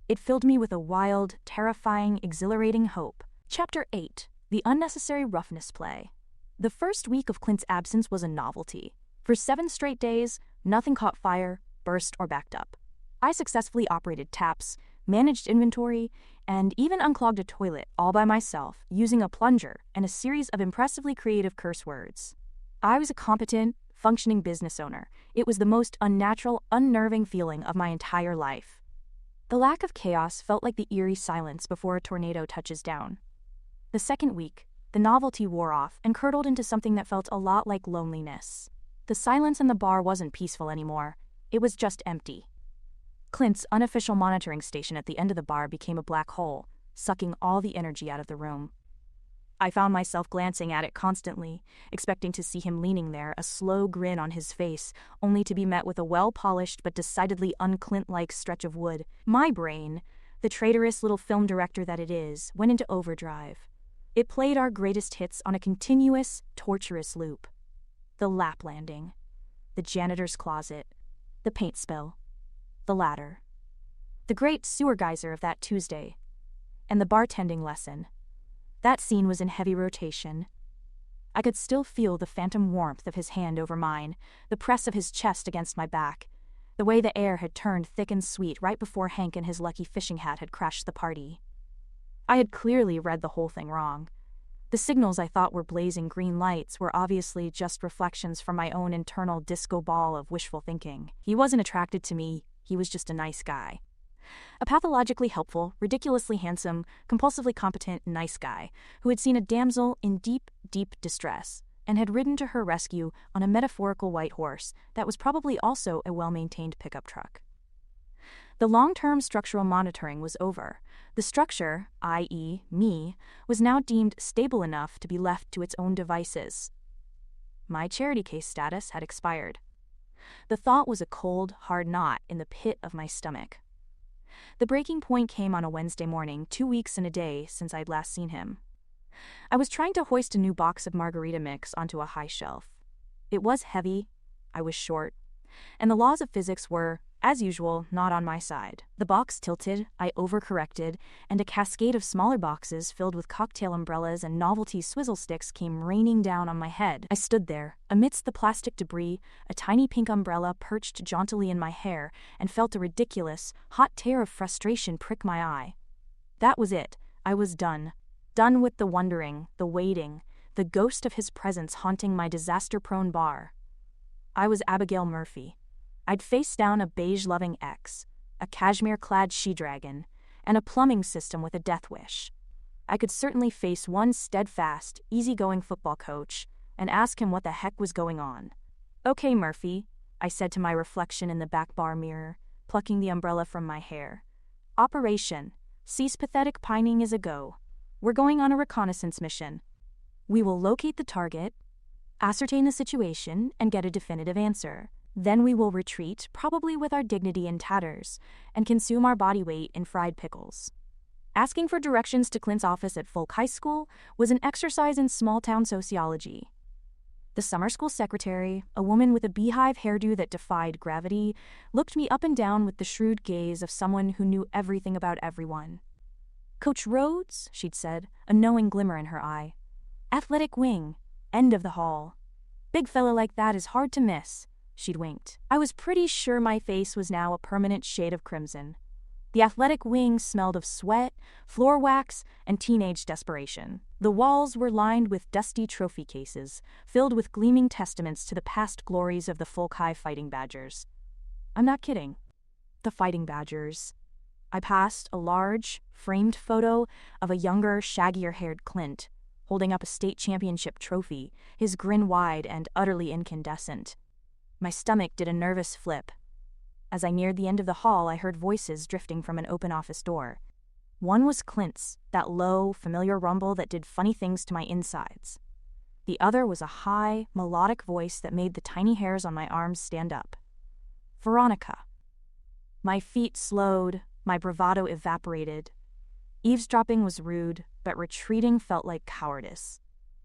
It filled me with a wild, terrifying, exhilarating hope. Chapter 8. The Unnecessary Roughness Play. The first week of Clint's absence was a novelty. For 7 straight days, nothing caught fire, burst, or backed up. I successfully operated taps, managed inventory, and even unclogged a toilet all by myself using a plunger and a series of impressively creative curse words. I was a competent, functioning business owner. It was the most unnatural, unnerving feeling of my entire life. The lack of chaos felt like the eerie silence before a tornado touches down. The second week, the novelty wore off and curdled into something that felt a lot like loneliness. The silence in the bar wasn't peaceful anymore. It was just empty. Clint's unofficial monitoring station at the end of the bar became a black hole, sucking all the energy out of the room. I found myself glancing at it constantly, expecting to see him leaning there, a slow grin on his face, only to be met with a well-polished but decidedly un-Clint-like stretch of wood. My brain, the traitorous little film director that it is, went into overdrive. It played our greatest hits on a continuous, torturous loop. The lap landing, the janitor's closet, the paint spill, the ladder, the great sewer geyser of that Tuesday, and the bartending lesson. That scene was in heavy rotation. I could still feel the phantom warmth of his hand over mine, the press of his chest against my back, the way the air had turned thick and sweet right before Hank and his lucky fishing hat had crashed the party. I had clearly read the whole thing wrong. The signals I thought were blazing green lights were obviously just reflections from my own internal disco ball of wishful thinking. He wasn't attracted to me, He was just a nice guy. A pathologically helpful, ridiculously handsome, compulsively competent, nice guy who had seen a damsel in deep, deep distress and had ridden to her rescue on a metaphorical white horse that was probably also a well-maintained pickup truck. The long-term structural monitoring was over. The structure, i.e., me, was now deemed stable enough to be left to its own devices. My charity case status had expired. The thought was a cold, hard knot in the pit of my stomach. The breaking point came on a Wednesday morning, 2 weeks and a day since I'd last seen him. I was trying to hoist a new box of margarita mix onto a high shelf. It was heavy, I was short, and the laws of physics were, as usual, not on my side. The box tilted, I overcorrected, and a cascade of smaller boxes filled with cocktail umbrellas and novelty swizzle sticks came raining down on my head. I stood there, amidst the plastic debris, a tiny pink umbrella perched jauntily in my hair, and felt a ridiculous, hot tear of frustration prick my eye. That was it. I was done. Done with the wondering, the waiting, the ghost of his presence haunting my disaster-prone bar. I was Abigail Murphy. I'd faced down a beige-loving ex, a cashmere-clad she-dragon, and a plumbing system with a death wish. I could certainly face one steadfast, easygoing football coach and ask him what the heck was going on. "Okay, Murphy," I said to my reflection in the back bar mirror, plucking the umbrella from my hair. "Operation Cease Pathetic Pining is a go. We're going on a reconnaissance mission. We will locate the target, ascertain the situation, and get a definitive answer. Then we will retreat, probably with our dignity in tatters, and consume our body weight in fried pickles." Asking for directions to Clint's office at Foulk High School was an exercise in small-town sociology. The summer school secretary, a woman with a beehive hairdo that defied gravity, looked me up and down with the shrewd gaze of someone who knew everything about everyone. "Coach Rhodes," she'd said, a knowing glimmer in her eye. "Athletic wing, end of the hall. Big fella like that is hard to miss," she'd winked. I was pretty sure my face was now a permanent shade of crimson. The athletic wing smelled of sweat, floor wax, and teenage desperation. The walls were lined with dusty trophy cases, filled with gleaming testaments to the past glories of the Foulk High Fighting Badgers. I'm not kidding. The Fighting Badgers. I passed a large, framed photo of a younger, shaggier-haired Clint, holding up a state championship trophy, his grin wide and utterly incandescent. My stomach did a nervous flip. As I neared the end of the hall, I heard voices drifting from an open office door. One was Clint's, that low, familiar rumble that did funny things to my insides. The other was a high, melodic voice that made the tiny hairs on my arms stand up. Veronica. My feet slowed, my bravado evaporated. Eavesdropping was rude, but retreating felt like cowardice.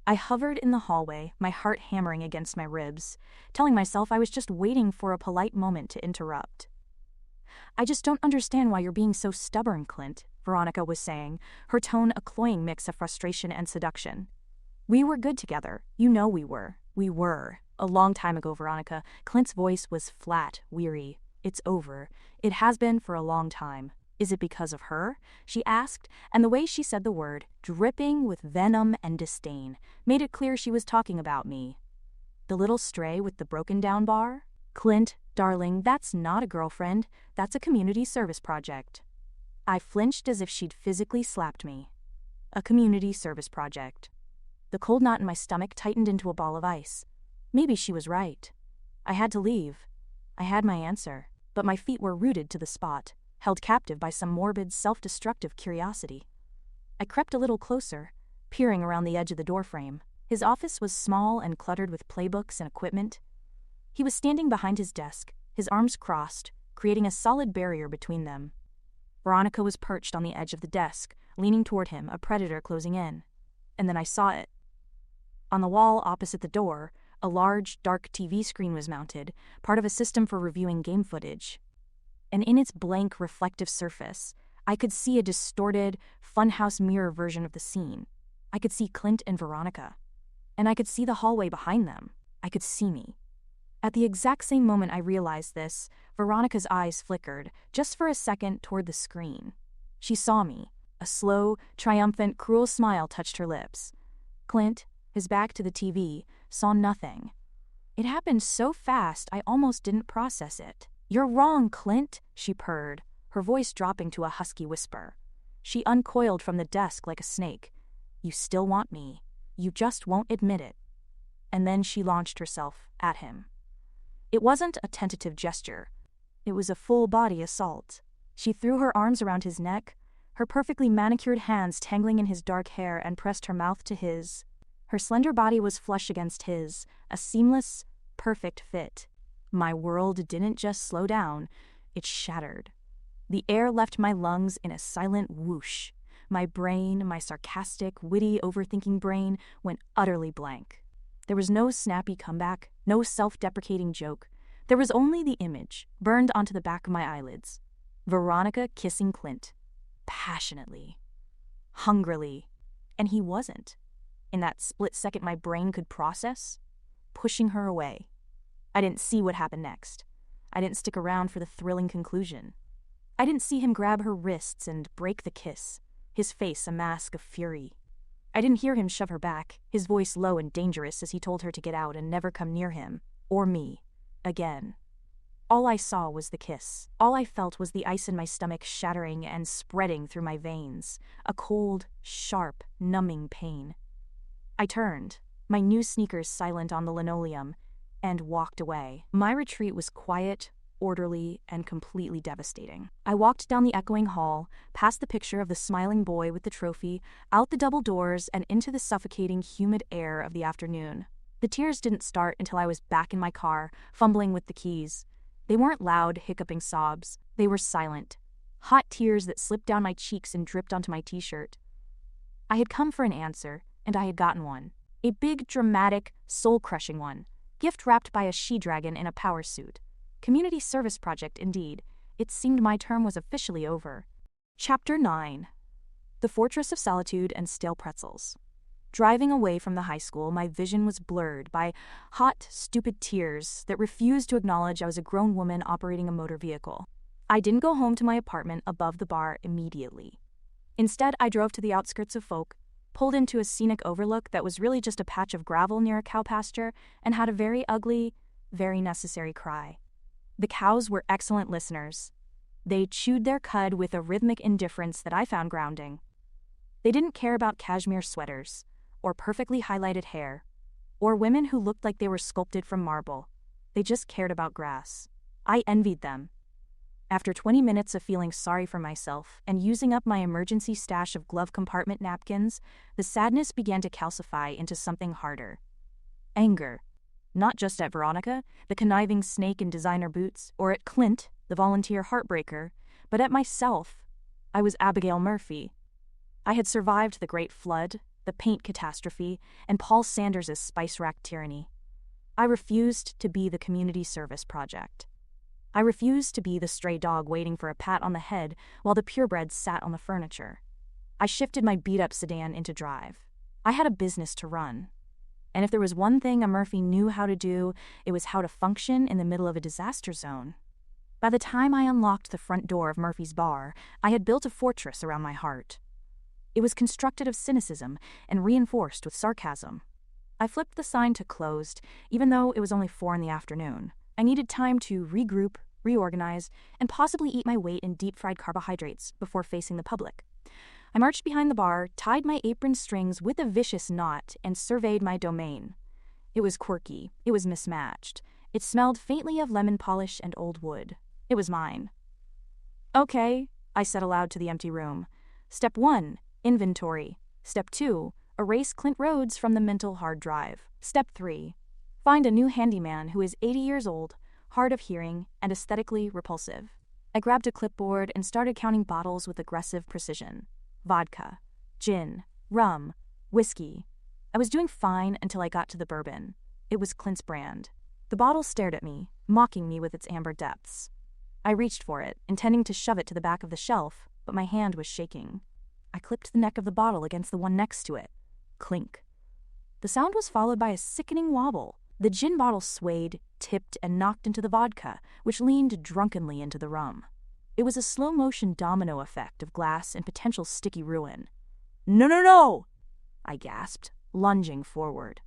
I hovered in the hallway, my heart hammering against my ribs, telling myself I was just waiting for a polite moment to interrupt. "I just don't understand why you're being so stubborn, Clint," Veronica was saying, her tone a cloying mix of frustration and seduction. "We were good together. You know we were. We were. A long time ago, Veronica." Clint's voice was flat, weary. "It's over. It has been for a long time." "Is it because of her?" she asked, and the way she said the word, dripping with venom and disdain, made it clear she was talking about me. "The little stray with the broken-down bar?" "Clint, darling, that's not a girlfriend. That's a community service project." I flinched as if she'd physically slapped me. A community service project. The cold knot in my stomach tightened into a ball of ice. Maybe she was right. I had to leave. I had my answer, but my feet were rooted to the spot, held captive by some morbid, self-destructive curiosity. I crept a little closer, peering around the edge of the doorframe. His office was small and cluttered with playbooks and equipment. He was standing behind his desk, his arms crossed, creating a solid barrier between them. Veronica was perched on the edge of the desk, leaning toward him, a predator closing in. And then I saw it. On the wall opposite the door, a large, dark TV screen was mounted, part of a system for reviewing game footage. And in its blank, reflective surface, I could see a distorted, funhouse mirror version of the scene. I could see Clint and Veronica. And I could see the hallway behind them. I could see me. At the exact same moment I realized this, Veronica's eyes flickered, just for a second, toward the screen. She saw me. A slow, triumphant, cruel smile touched her lips. Clint, his back to the TV, saw nothing. It happened so fast I almost didn't process it. "You're wrong, Clint," she purred, her voice dropping to a husky whisper. She uncoiled from the desk like a snake. "You still want me. You just won't admit it." And then she launched herself at him. It wasn't a tentative gesture. It was a full-body assault. She threw her arms around his neck, her perfectly manicured hands tangling in his dark hair, and pressed her mouth to his. Her slender body was flush against his, a seamless, perfect fit. My world didn't just slow down, it shattered. The air left my lungs in a silent whoosh. My brain, my sarcastic, witty, overthinking brain, went utterly blank. There was no snappy comeback, no self-deprecating joke. There was only the image, burned onto the back of my eyelids. Veronica kissing Clint. Passionately. Hungrily. And he wasn't. In that split second my brain could process, pushing her away. I didn't see what happened next. I didn't stick around for the thrilling conclusion. I didn't see him grab her wrists and break the kiss, his face a mask of fury. I didn't hear him shove her back, his voice low and dangerous as he told her to get out and never come near him, or me, again. All I saw was the kiss. All I felt was the ice in my stomach shattering and spreading through my veins, a cold, sharp, numbing pain. I turned, my new sneakers silent on the linoleum, and walked away. My retreat was quiet, orderly, and completely devastating. I walked down the echoing hall, past the picture of the smiling boy with the trophy, out the double doors, and into the suffocating, humid air of the afternoon. The tears didn't start until I was back in my car, fumbling with the keys. They weren't loud, hiccuping sobs. They were silent. Hot tears that slipped down my cheeks and dripped onto my t-shirt. I had come for an answer, and I had gotten one. A big, dramatic, soul-crushing one. Gift wrapped by a she-dragon in a power suit. Community service project, indeed. It seemed my term was officially over. Chapter 9. The Fortress of Solitude and Stale Pretzels. Driving away from the high school, my vision was blurred by hot, stupid tears that refused to acknowledge I was a grown woman operating a motor vehicle. I didn't go home to my apartment above the bar immediately. Instead, I drove to the outskirts of Foulk, pulled into a scenic overlook that was really just a patch of gravel near a cow pasture, and had a very ugly, very necessary cry. The cows were excellent listeners. They chewed their cud with a rhythmic indifference that I found grounding. They didn't care about cashmere sweaters, or perfectly highlighted hair, or women who looked like they were sculpted from marble. They just cared about grass. I envied them. After 20 minutes of feeling sorry for myself and using up my emergency stash of glove compartment napkins, the sadness began to calcify into something harder. Anger. Not just at Veronica, the conniving snake in designer boots, or at Clint, the volunteer heartbreaker, but at myself. I was Abigail Murphy. I had survived the Great Flood, the paint catastrophe, and Paul Sanders' spice-racked tyranny. I refused to be the community service project. I refused to be the stray dog waiting for a pat on the head while the purebreds sat on the furniture. I shifted my beat-up sedan into drive. I had a business to run. And if there was one thing a Murphy knew how to do, it was how to function in the middle of a disaster zone. By the time I unlocked the front door of Murphy's bar, I had built a fortress around my heart. It was constructed of cynicism and reinforced with sarcasm. I flipped the sign to closed, even though it was only 4 p.m. I needed time to regroup, reorganize, and possibly eat my weight in deep-fried carbohydrates before facing the public. I marched behind the bar, tied my apron strings with a vicious knot, and surveyed my domain. It was quirky. It was mismatched. It smelled faintly of lemon polish and old wood. It was mine. "Okay," I said aloud to the empty room. "Step 1, inventory. Step 2, erase Clint Rhodes from the mental hard drive. Step 3, find a new handyman who is 80 years old, hard of hearing, and aesthetically repulsive." I grabbed a clipboard and started counting bottles with aggressive precision. Vodka, gin, rum, whiskey. I was doing fine until I got to the bourbon. It was Clint's brand. The bottle stared at me, mocking me with its amber depths. I reached for it, intending to shove it to the back of the shelf, but my hand was shaking. I clipped the neck of the bottle against the one next to it. Clink. The sound was followed by a sickening wobble. The gin bottle swayed, tipped, and knocked into the vodka, which leaned drunkenly into the rum. It was a slow-motion domino effect of glass and potential sticky ruin. "No, no, no!" I gasped, lunging forward.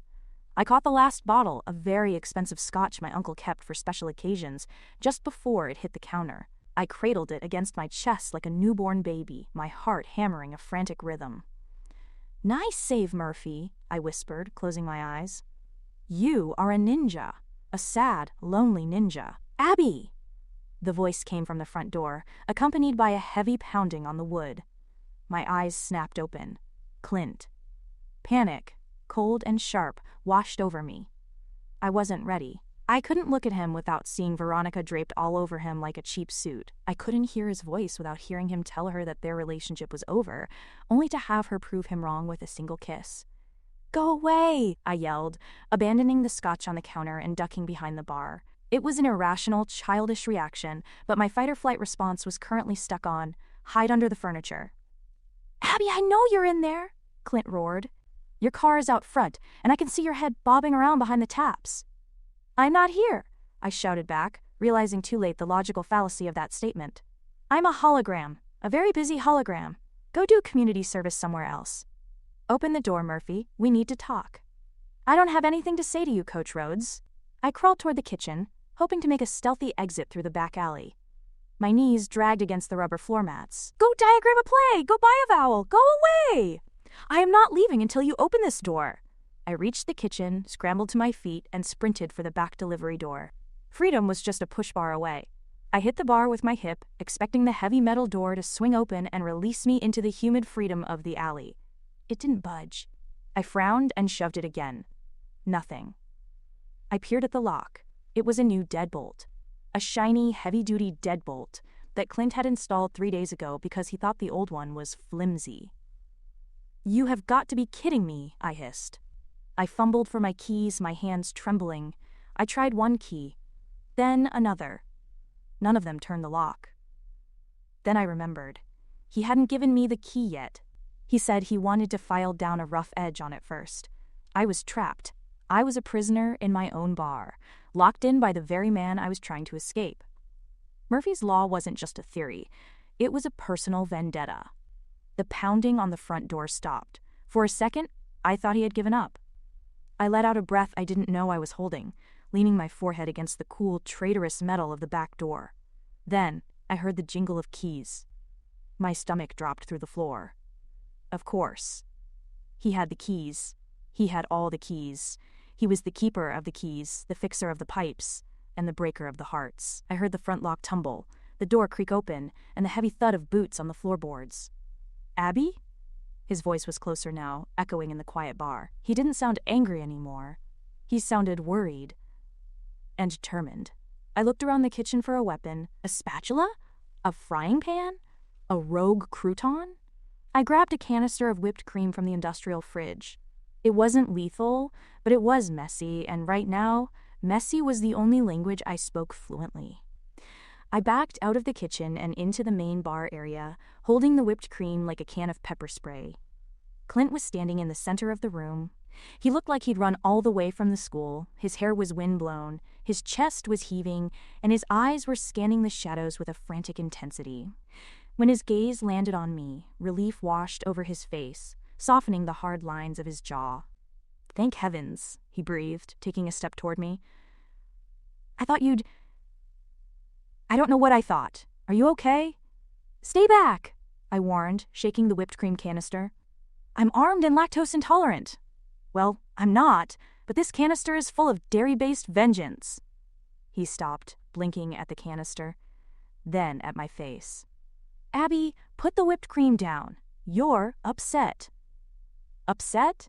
I caught the last bottle of very expensive scotch my uncle kept for special occasions just before it hit the counter. I cradled it against my chest like a newborn baby, my heart hammering a frantic rhythm. "Nice save, Murphy," I whispered, closing my eyes. "You are a ninja. A sad, lonely ninja. Abby!" The voice came from the front door, accompanied by a heavy pounding on the wood. My eyes snapped open. Clint. Panic, cold and sharp, washed over me. I wasn't ready. I couldn't look at him without seeing Veronica draped all over him like a cheap suit. I couldn't hear his voice without hearing him tell her that their relationship was over, only to have her prove him wrong with a single kiss. "Go away!" I yelled, abandoning the scotch on the counter and ducking behind the bar. It was an irrational, childish reaction, but my fight-or-flight response was currently stuck on, hide under the furniture. "Abby, I know you're in there!" Clint roared. "Your car is out front, and I can see your head bobbing around behind the taps." "I'm not here," I shouted back, realizing too late the logical fallacy of that statement. "I'm a hologram, a very busy hologram. Go do community service somewhere else." "Open the door, Murphy. We need to talk." "I don't have anything to say to you, Coach Rhodes." I crawled toward the kitchen, hoping to make a stealthy exit through the back alley. My knees dragged against the rubber floor mats. "Go diagram a play! Go buy a vowel! Go away! I am not leaving until you open this door." I reached the kitchen, scrambled to my feet, and sprinted for the back delivery door. Freedom was just a push bar away. I hit the bar with my hip, expecting the heavy metal door to swing open and release me into the humid freedom of the alley. It didn't budge. I frowned and shoved it again. Nothing. I peered at the lock. It was a new deadbolt. A shiny, heavy-duty deadbolt that Clint had installed 3 days ago because he thought the old one was flimsy. "You have got to be kidding me," I hissed. I fumbled for my keys, my hands trembling. I tried one key, then another. None of them turned the lock. Then I remembered. He hadn't given me the key yet. He said he wanted to file down a rough edge on it first. I was trapped. I was a prisoner in my own bar, locked in by the very man I was trying to escape. Murphy's Law wasn't just a theory. It was a personal vendetta. The pounding on the front door stopped. For a second, I thought he had given up. I let out a breath I didn't know I was holding, leaning my forehead against the cool, traitorous metal of the back door. Then, I heard the jingle of keys. My stomach dropped through the floor. Of course. He had the keys. He had all the keys. He was the keeper of the keys, the fixer of the pipes, and the breaker of the hearts. I heard the front lock tumble, the door creak open, and the heavy thud of boots on the floorboards. "Abby?" His voice was closer now, echoing in the quiet bar. He didn't sound angry anymore. He sounded worried and determined. I looked around the kitchen for a weapon. A spatula? A frying pan? A rogue crouton? I grabbed a canister of whipped cream from the industrial fridge. It wasn't lethal, but it was messy, and right now, messy was the only language I spoke fluently. I backed out of the kitchen and into the main bar area, holding the whipped cream like a can of pepper spray. Clint was standing in the center of the room. He looked like he'd run all the way from the school. His hair was windblown, his chest was heaving, and his eyes were scanning the shadows with a frantic intensity. When his gaze landed on me, relief washed over his face, softening the hard lines of his jaw. "Thank heavens," he breathed, taking a step toward me. "I thought you'd..." "I don't know what I thought. Are you okay?" "Stay back," I warned, shaking the whipped cream canister. "I'm armed and lactose intolerant." "Well, I'm not, but this canister is full of dairy-based vengeance." He stopped, blinking at the canister, then at my face. "Abby, put the whipped cream down. You're upset." "Upset?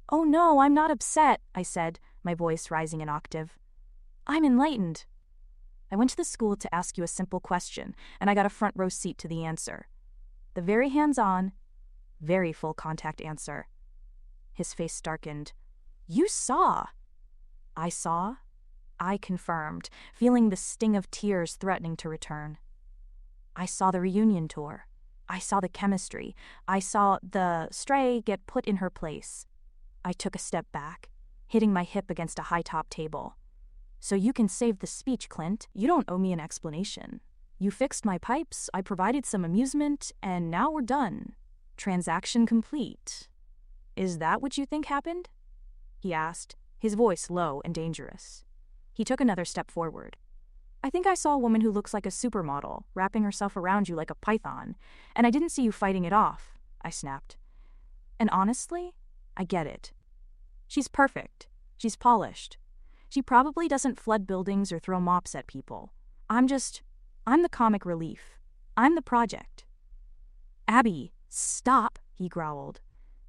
Oh no, I'm not upset," I said, my voice rising an octave. "I'm enlightened. I went to the school to ask you a simple question, and I got a front row seat to the answer. The very hands-on, very full contact answer." His face darkened. "You saw." "I saw?" I confirmed, feeling the sting of tears threatening to return. "I saw the reunion tour. I saw the chemistry. I saw the stray get put in her place." I took a step back, hitting my hip against a high-top table. "So you can save the speech, Clint. You don't owe me an explanation. You fixed my pipes, I provided some amusement, and now we're done. Transaction complete. Is that what you think happened?" he asked, his voice low and dangerous. He took another step forward. I think I saw a woman who looks like a supermodel, wrapping herself around you like a python, and I didn't see you fighting it off, I snapped. And honestly, I get it. She's perfect. She's polished. She probably doesn't flood buildings or throw mops at people. I'm the comic relief. I'm the project. Abby, stop, he growled.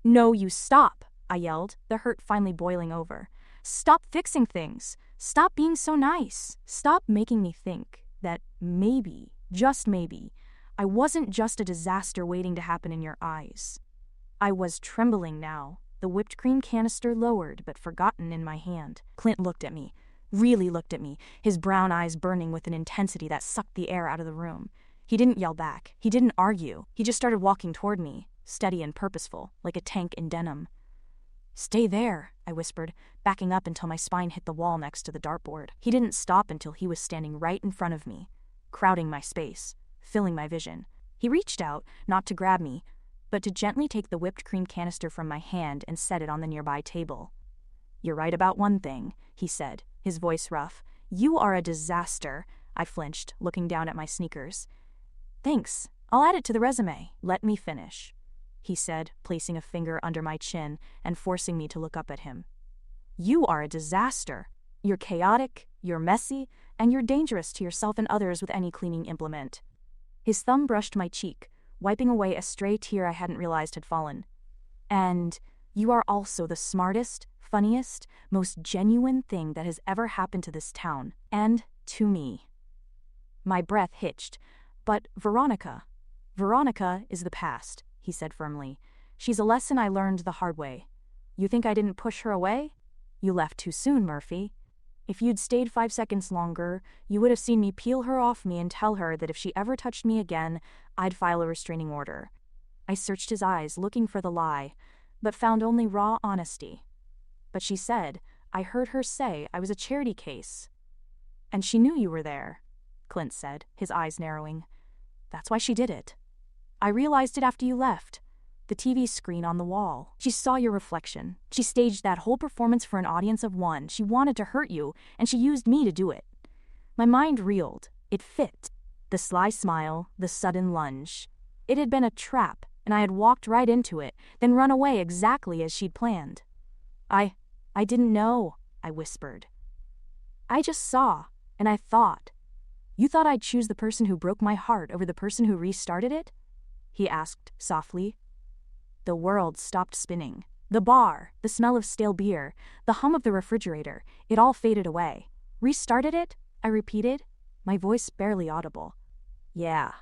No, you stop, I yelled, the hurt finally boiling over. Stop fixing things. Stop being so nice. Stop making me think that maybe, just maybe, I wasn't just a disaster waiting to happen in your eyes. I was trembling now, the whipped cream canister lowered but forgotten in my hand. Clint looked at me, really looked at me, his brown eyes burning with an intensity that sucked the air out of the room. He didn't yell back. He didn't argue. He just started walking toward me, steady and purposeful, like a tank in denim. Stay there, I whispered, backing up until my spine hit the wall next to the dartboard. He didn't stop until he was standing right in front of me, crowding my space, filling my vision. He reached out, not to grab me, but to gently take the whipped cream canister from my hand and set it on the nearby table. You're right about one thing, he said, his voice rough. You are a disaster. I flinched, looking down at my sneakers. Thanks. I'll add it to the resume. Let me finish, he said, placing a finger under my chin and forcing me to look up at him. You are a disaster. You're chaotic, you're messy, and you're dangerous to yourself and others with any cleaning implement. His thumb brushed my cheek, wiping away a stray tear I hadn't realized had fallen. And you are also the smartest, funniest, most genuine thing that has ever happened to this town, and to me. My breath hitched, but Veronica is the past, he said firmly. She's a lesson I learned the hard way. You think I didn't push her away? You left too soon, Murphy. If you'd stayed 5 seconds longer, you would have seen me peel her off me and tell her that if she ever touched me again, I'd file a restraining order. I searched his eyes, looking for the lie, but found only raw honesty. But she said, I heard her say I was a charity case. And she knew you were there, Clint said, his eyes narrowing. That's why she did it. I realized it after you left. The TV screen on the wall. She saw your reflection. She staged that whole performance for an audience of one. She wanted to hurt you, and she used me to do it. My mind reeled. It fit. The sly smile, the sudden lunge. It had been a trap, and I had walked right into it, then run away exactly as she'd planned. I didn't know, I whispered. I just saw, and I thought. You thought I'd choose the person who broke my heart over the person who restarted it? He asked softly. The world stopped spinning. The bar, the smell of stale beer, the hum of the refrigerator, it all faded away. Restarted it? I repeated, my voice barely audible. Yeah,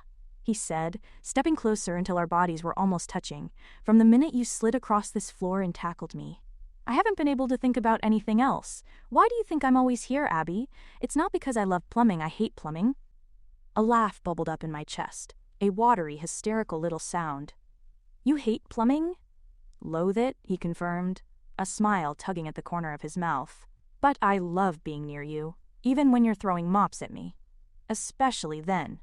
he said, stepping closer until our bodies were almost touching. From the minute you slid across this floor and tackled me. I haven't been able to think about anything else. Why do you think I'm always here, Abby? It's not because I love plumbing, I hate plumbing. A laugh bubbled up in my chest, a watery, hysterical little sound. You hate plumbing? Loathe it, he confirmed, a smile tugging at the corner of his mouth. But I love being near you, even when you're throwing mops at me. Especially then.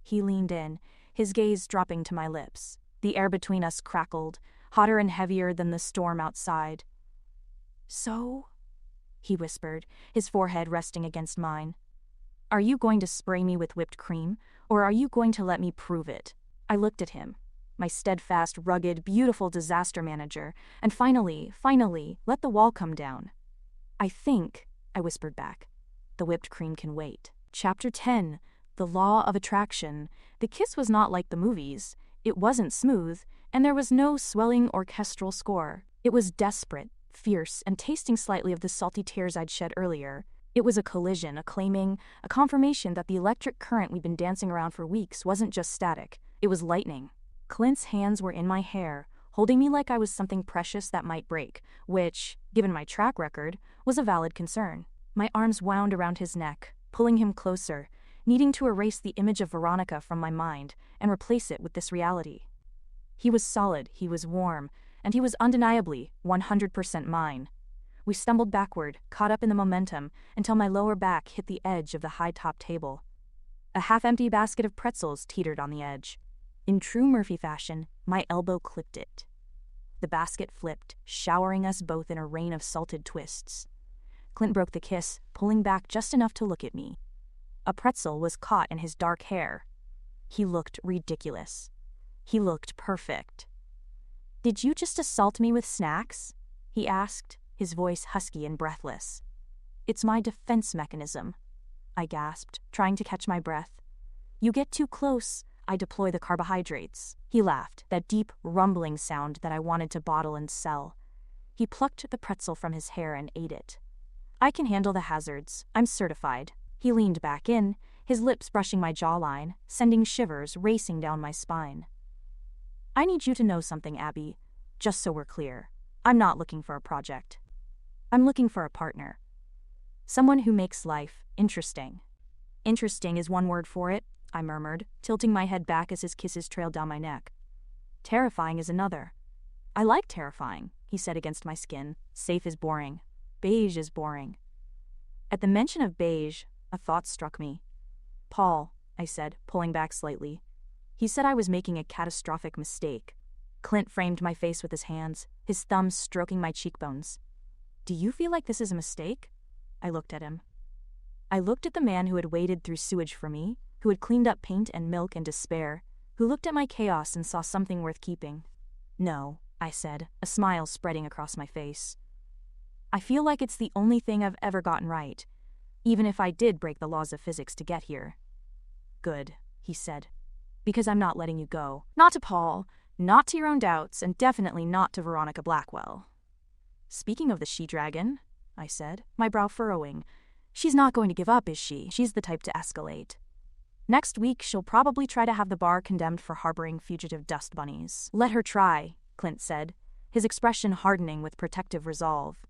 He leaned in, his gaze dropping to my lips. The air between us crackled, hotter and heavier than the storm outside. So? He whispered, his forehead resting against mine. Are you going to spray me with whipped cream, or are you going to let me prove it? I looked at him, my steadfast, rugged, beautiful disaster manager, and finally, let the wall come down. I think, I whispered back, the whipped cream can wait. Chapter 10, The Law of Attraction. The kiss was not like the movies. It wasn't smooth, and there was no swelling orchestral score. It was desperate, fierce, and tasting slightly of the salty tears I'd shed earlier. It was a collision, a claiming, a confirmation that the electric current we'd been dancing around for weeks wasn't just static. It was lightning. Clint's hands were in my hair, holding me like I was something precious that might break, which, given my track record, was a valid concern. My arms wound around his neck, pulling him closer, needing to erase the image of Veronica from my mind and replace it with this reality. He was solid, he was warm, and he was undeniably 100% mine. We stumbled backward, caught up in the momentum, until my lower back hit the edge of the high-top table. A half-empty basket of pretzels teetered on the edge. In true Murphy fashion, my elbow clipped it. The basket flipped, showering us both in a rain of salted twists. Clint broke the kiss, pulling back just enough to look at me. A pretzel was caught in his dark hair. He looked ridiculous. He looked perfect. "Did you just assault me with snacks?" he asked, his voice husky and breathless. "It's my defense mechanism," I gasped, trying to catch my breath. "You get too close, I deploy the carbohydrates." He laughed, that deep, rumbling sound that I wanted to bottle and sell. He plucked the pretzel from his hair and ate it. "I can handle the hazards. I'm certified." He leaned back in, his lips brushing my jawline, sending shivers racing down my spine. "I need you to know something, Abby. Just so we're clear. I'm not looking for a project. I'm looking for a partner. Someone who makes life interesting." "Interesting is one word for it," I murmured, tilting my head back as his kisses trailed down my neck. "Terrifying is another." "I like terrifying," he said against my skin. "Safe is boring. Beige is boring." At the mention of beige, a thought struck me. "Paul," I said, pulling back slightly. "He said I was making a catastrophic mistake." Clint framed my face with his hands, his thumbs stroking my cheekbones. "Do you feel like this is a mistake?" I looked at him. I looked at the man who had waded through sewage for me, who had cleaned up paint and milk and despair, who looked at my chaos and saw something worth keeping. "No," I said, a smile spreading across my face. "I feel like it's the only thing I've ever gotten right, even if I did break the laws of physics to get here." "Good," he said, "because I'm not letting you go. Not to Paul, not to your own doubts, and definitely not to Veronica Blackwell." "Speaking of the she-dragon," I said, my brow furrowing, "she's not going to give up, is she? She's the type to escalate. Next week, she'll probably try to have the bar condemned for harboring fugitive dust bunnies." "Let her try," Clint said, his expression hardening with protective resolve.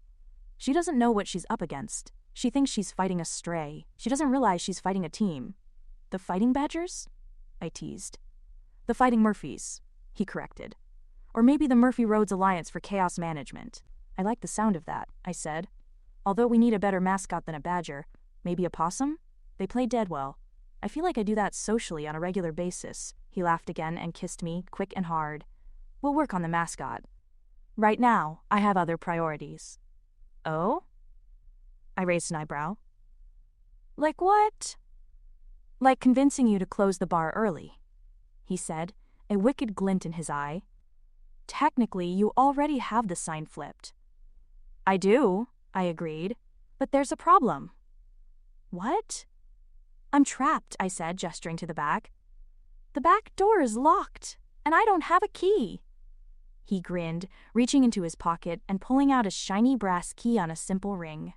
"She doesn't know what she's up against. She thinks she's fighting a stray. She doesn't realize she's fighting a team." "The Fighting Badgers?" I teased. "The Fighting Murphys," he corrected. "Or maybe the Murphy Rhodes Alliance for Chaos Management." "I like the sound of that," I said. "Although we need a better mascot than a badger. Maybe a possum? They play dead well. I feel like I do that socially on a regular basis." He laughed again and kissed me, quick and hard. "We'll work on the mascot. Right now, I have other priorities." "Oh?" I raised an eyebrow. "Like what?" "Like convincing you to close the bar early," he said, a wicked glint in his eye. "Technically, you already have the sign flipped." "I do," I agreed, "but there's a problem." "What?" "I'm trapped," I said, gesturing to the back. "The back door is locked, and I don't have a key." He grinned, reaching into his pocket and pulling out a shiny brass key on a simple ring.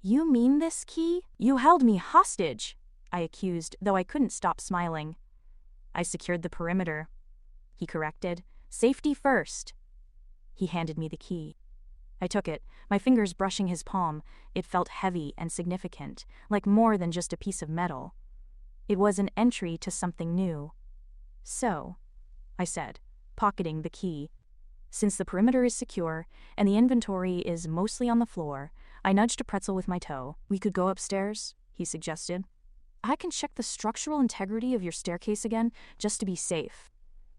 "You mean this key? You held me hostage," I accused, though I couldn't stop smiling. "I secured the perimeter," he corrected. "Safety first." He handed me the key. I took it, my fingers brushing his palm. It felt heavy and significant, like more than just a piece of metal. It was an entry to something new. "So," I said, pocketing the key, "since the perimeter is secure and the inventory is mostly on the floor," I nudged a pretzel with my toe. "We could go upstairs," he suggested. "I can check the structural integrity of your staircase again, just to be safe."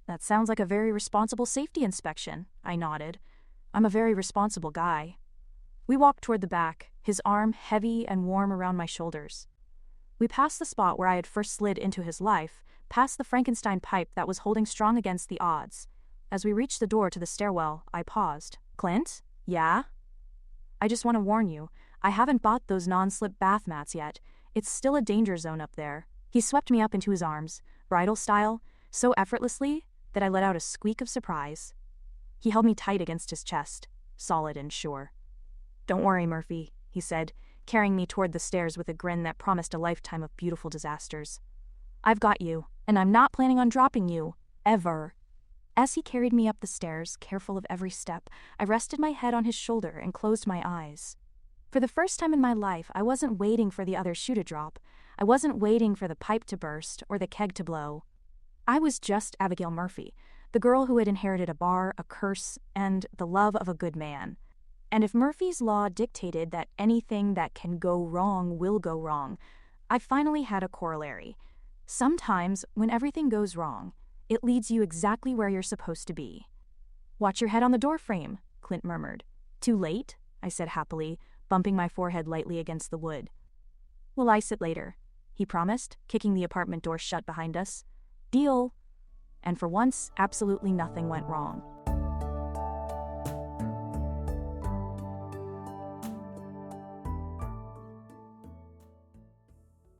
"That sounds like a very responsible safety inspection," I nodded. "I'm a very responsible guy." We walked toward the back, his arm heavy and warm around my shoulders. We passed the spot where I had first slid into his life, past the Frankenstein pipe that was holding strong against the odds. As we reached the door to the stairwell, I paused. "Clint? Yeah?" "I just want to warn you, I haven't bought those non-slip bath mats yet. It's still a danger zone up there." He swept me up into his arms, bridal style, so effortlessly that I let out a squeak of surprise. He held me tight against his chest, solid and sure. "Don't worry, Murphy," he said, carrying me toward the stairs with a grin that promised a lifetime of beautiful disasters. "I've got you, and I'm not planning on dropping you, ever." As he carried me up the stairs, careful of every step, I rested my head on his shoulder and closed my eyes. For the first time in my life, I wasn't waiting for the other shoe to drop. I wasn't waiting for the pipe to burst or the keg to blow. I was just Abigail Murphy, the girl who had inherited a bar, a curse, and the love of a good man. And if Murphy's Law dictated that anything that can go wrong will go wrong, I finally had a corollary. Sometimes, when everything goes wrong, it leads you exactly where you're supposed to be. Watch your head on the door frame, Clint murmured. Too late? I said happily, bumping my forehead lightly against the wood. We'll ice it later, he promised, kicking the apartment door shut behind us. Deal. And for once, absolutely nothing went wrong.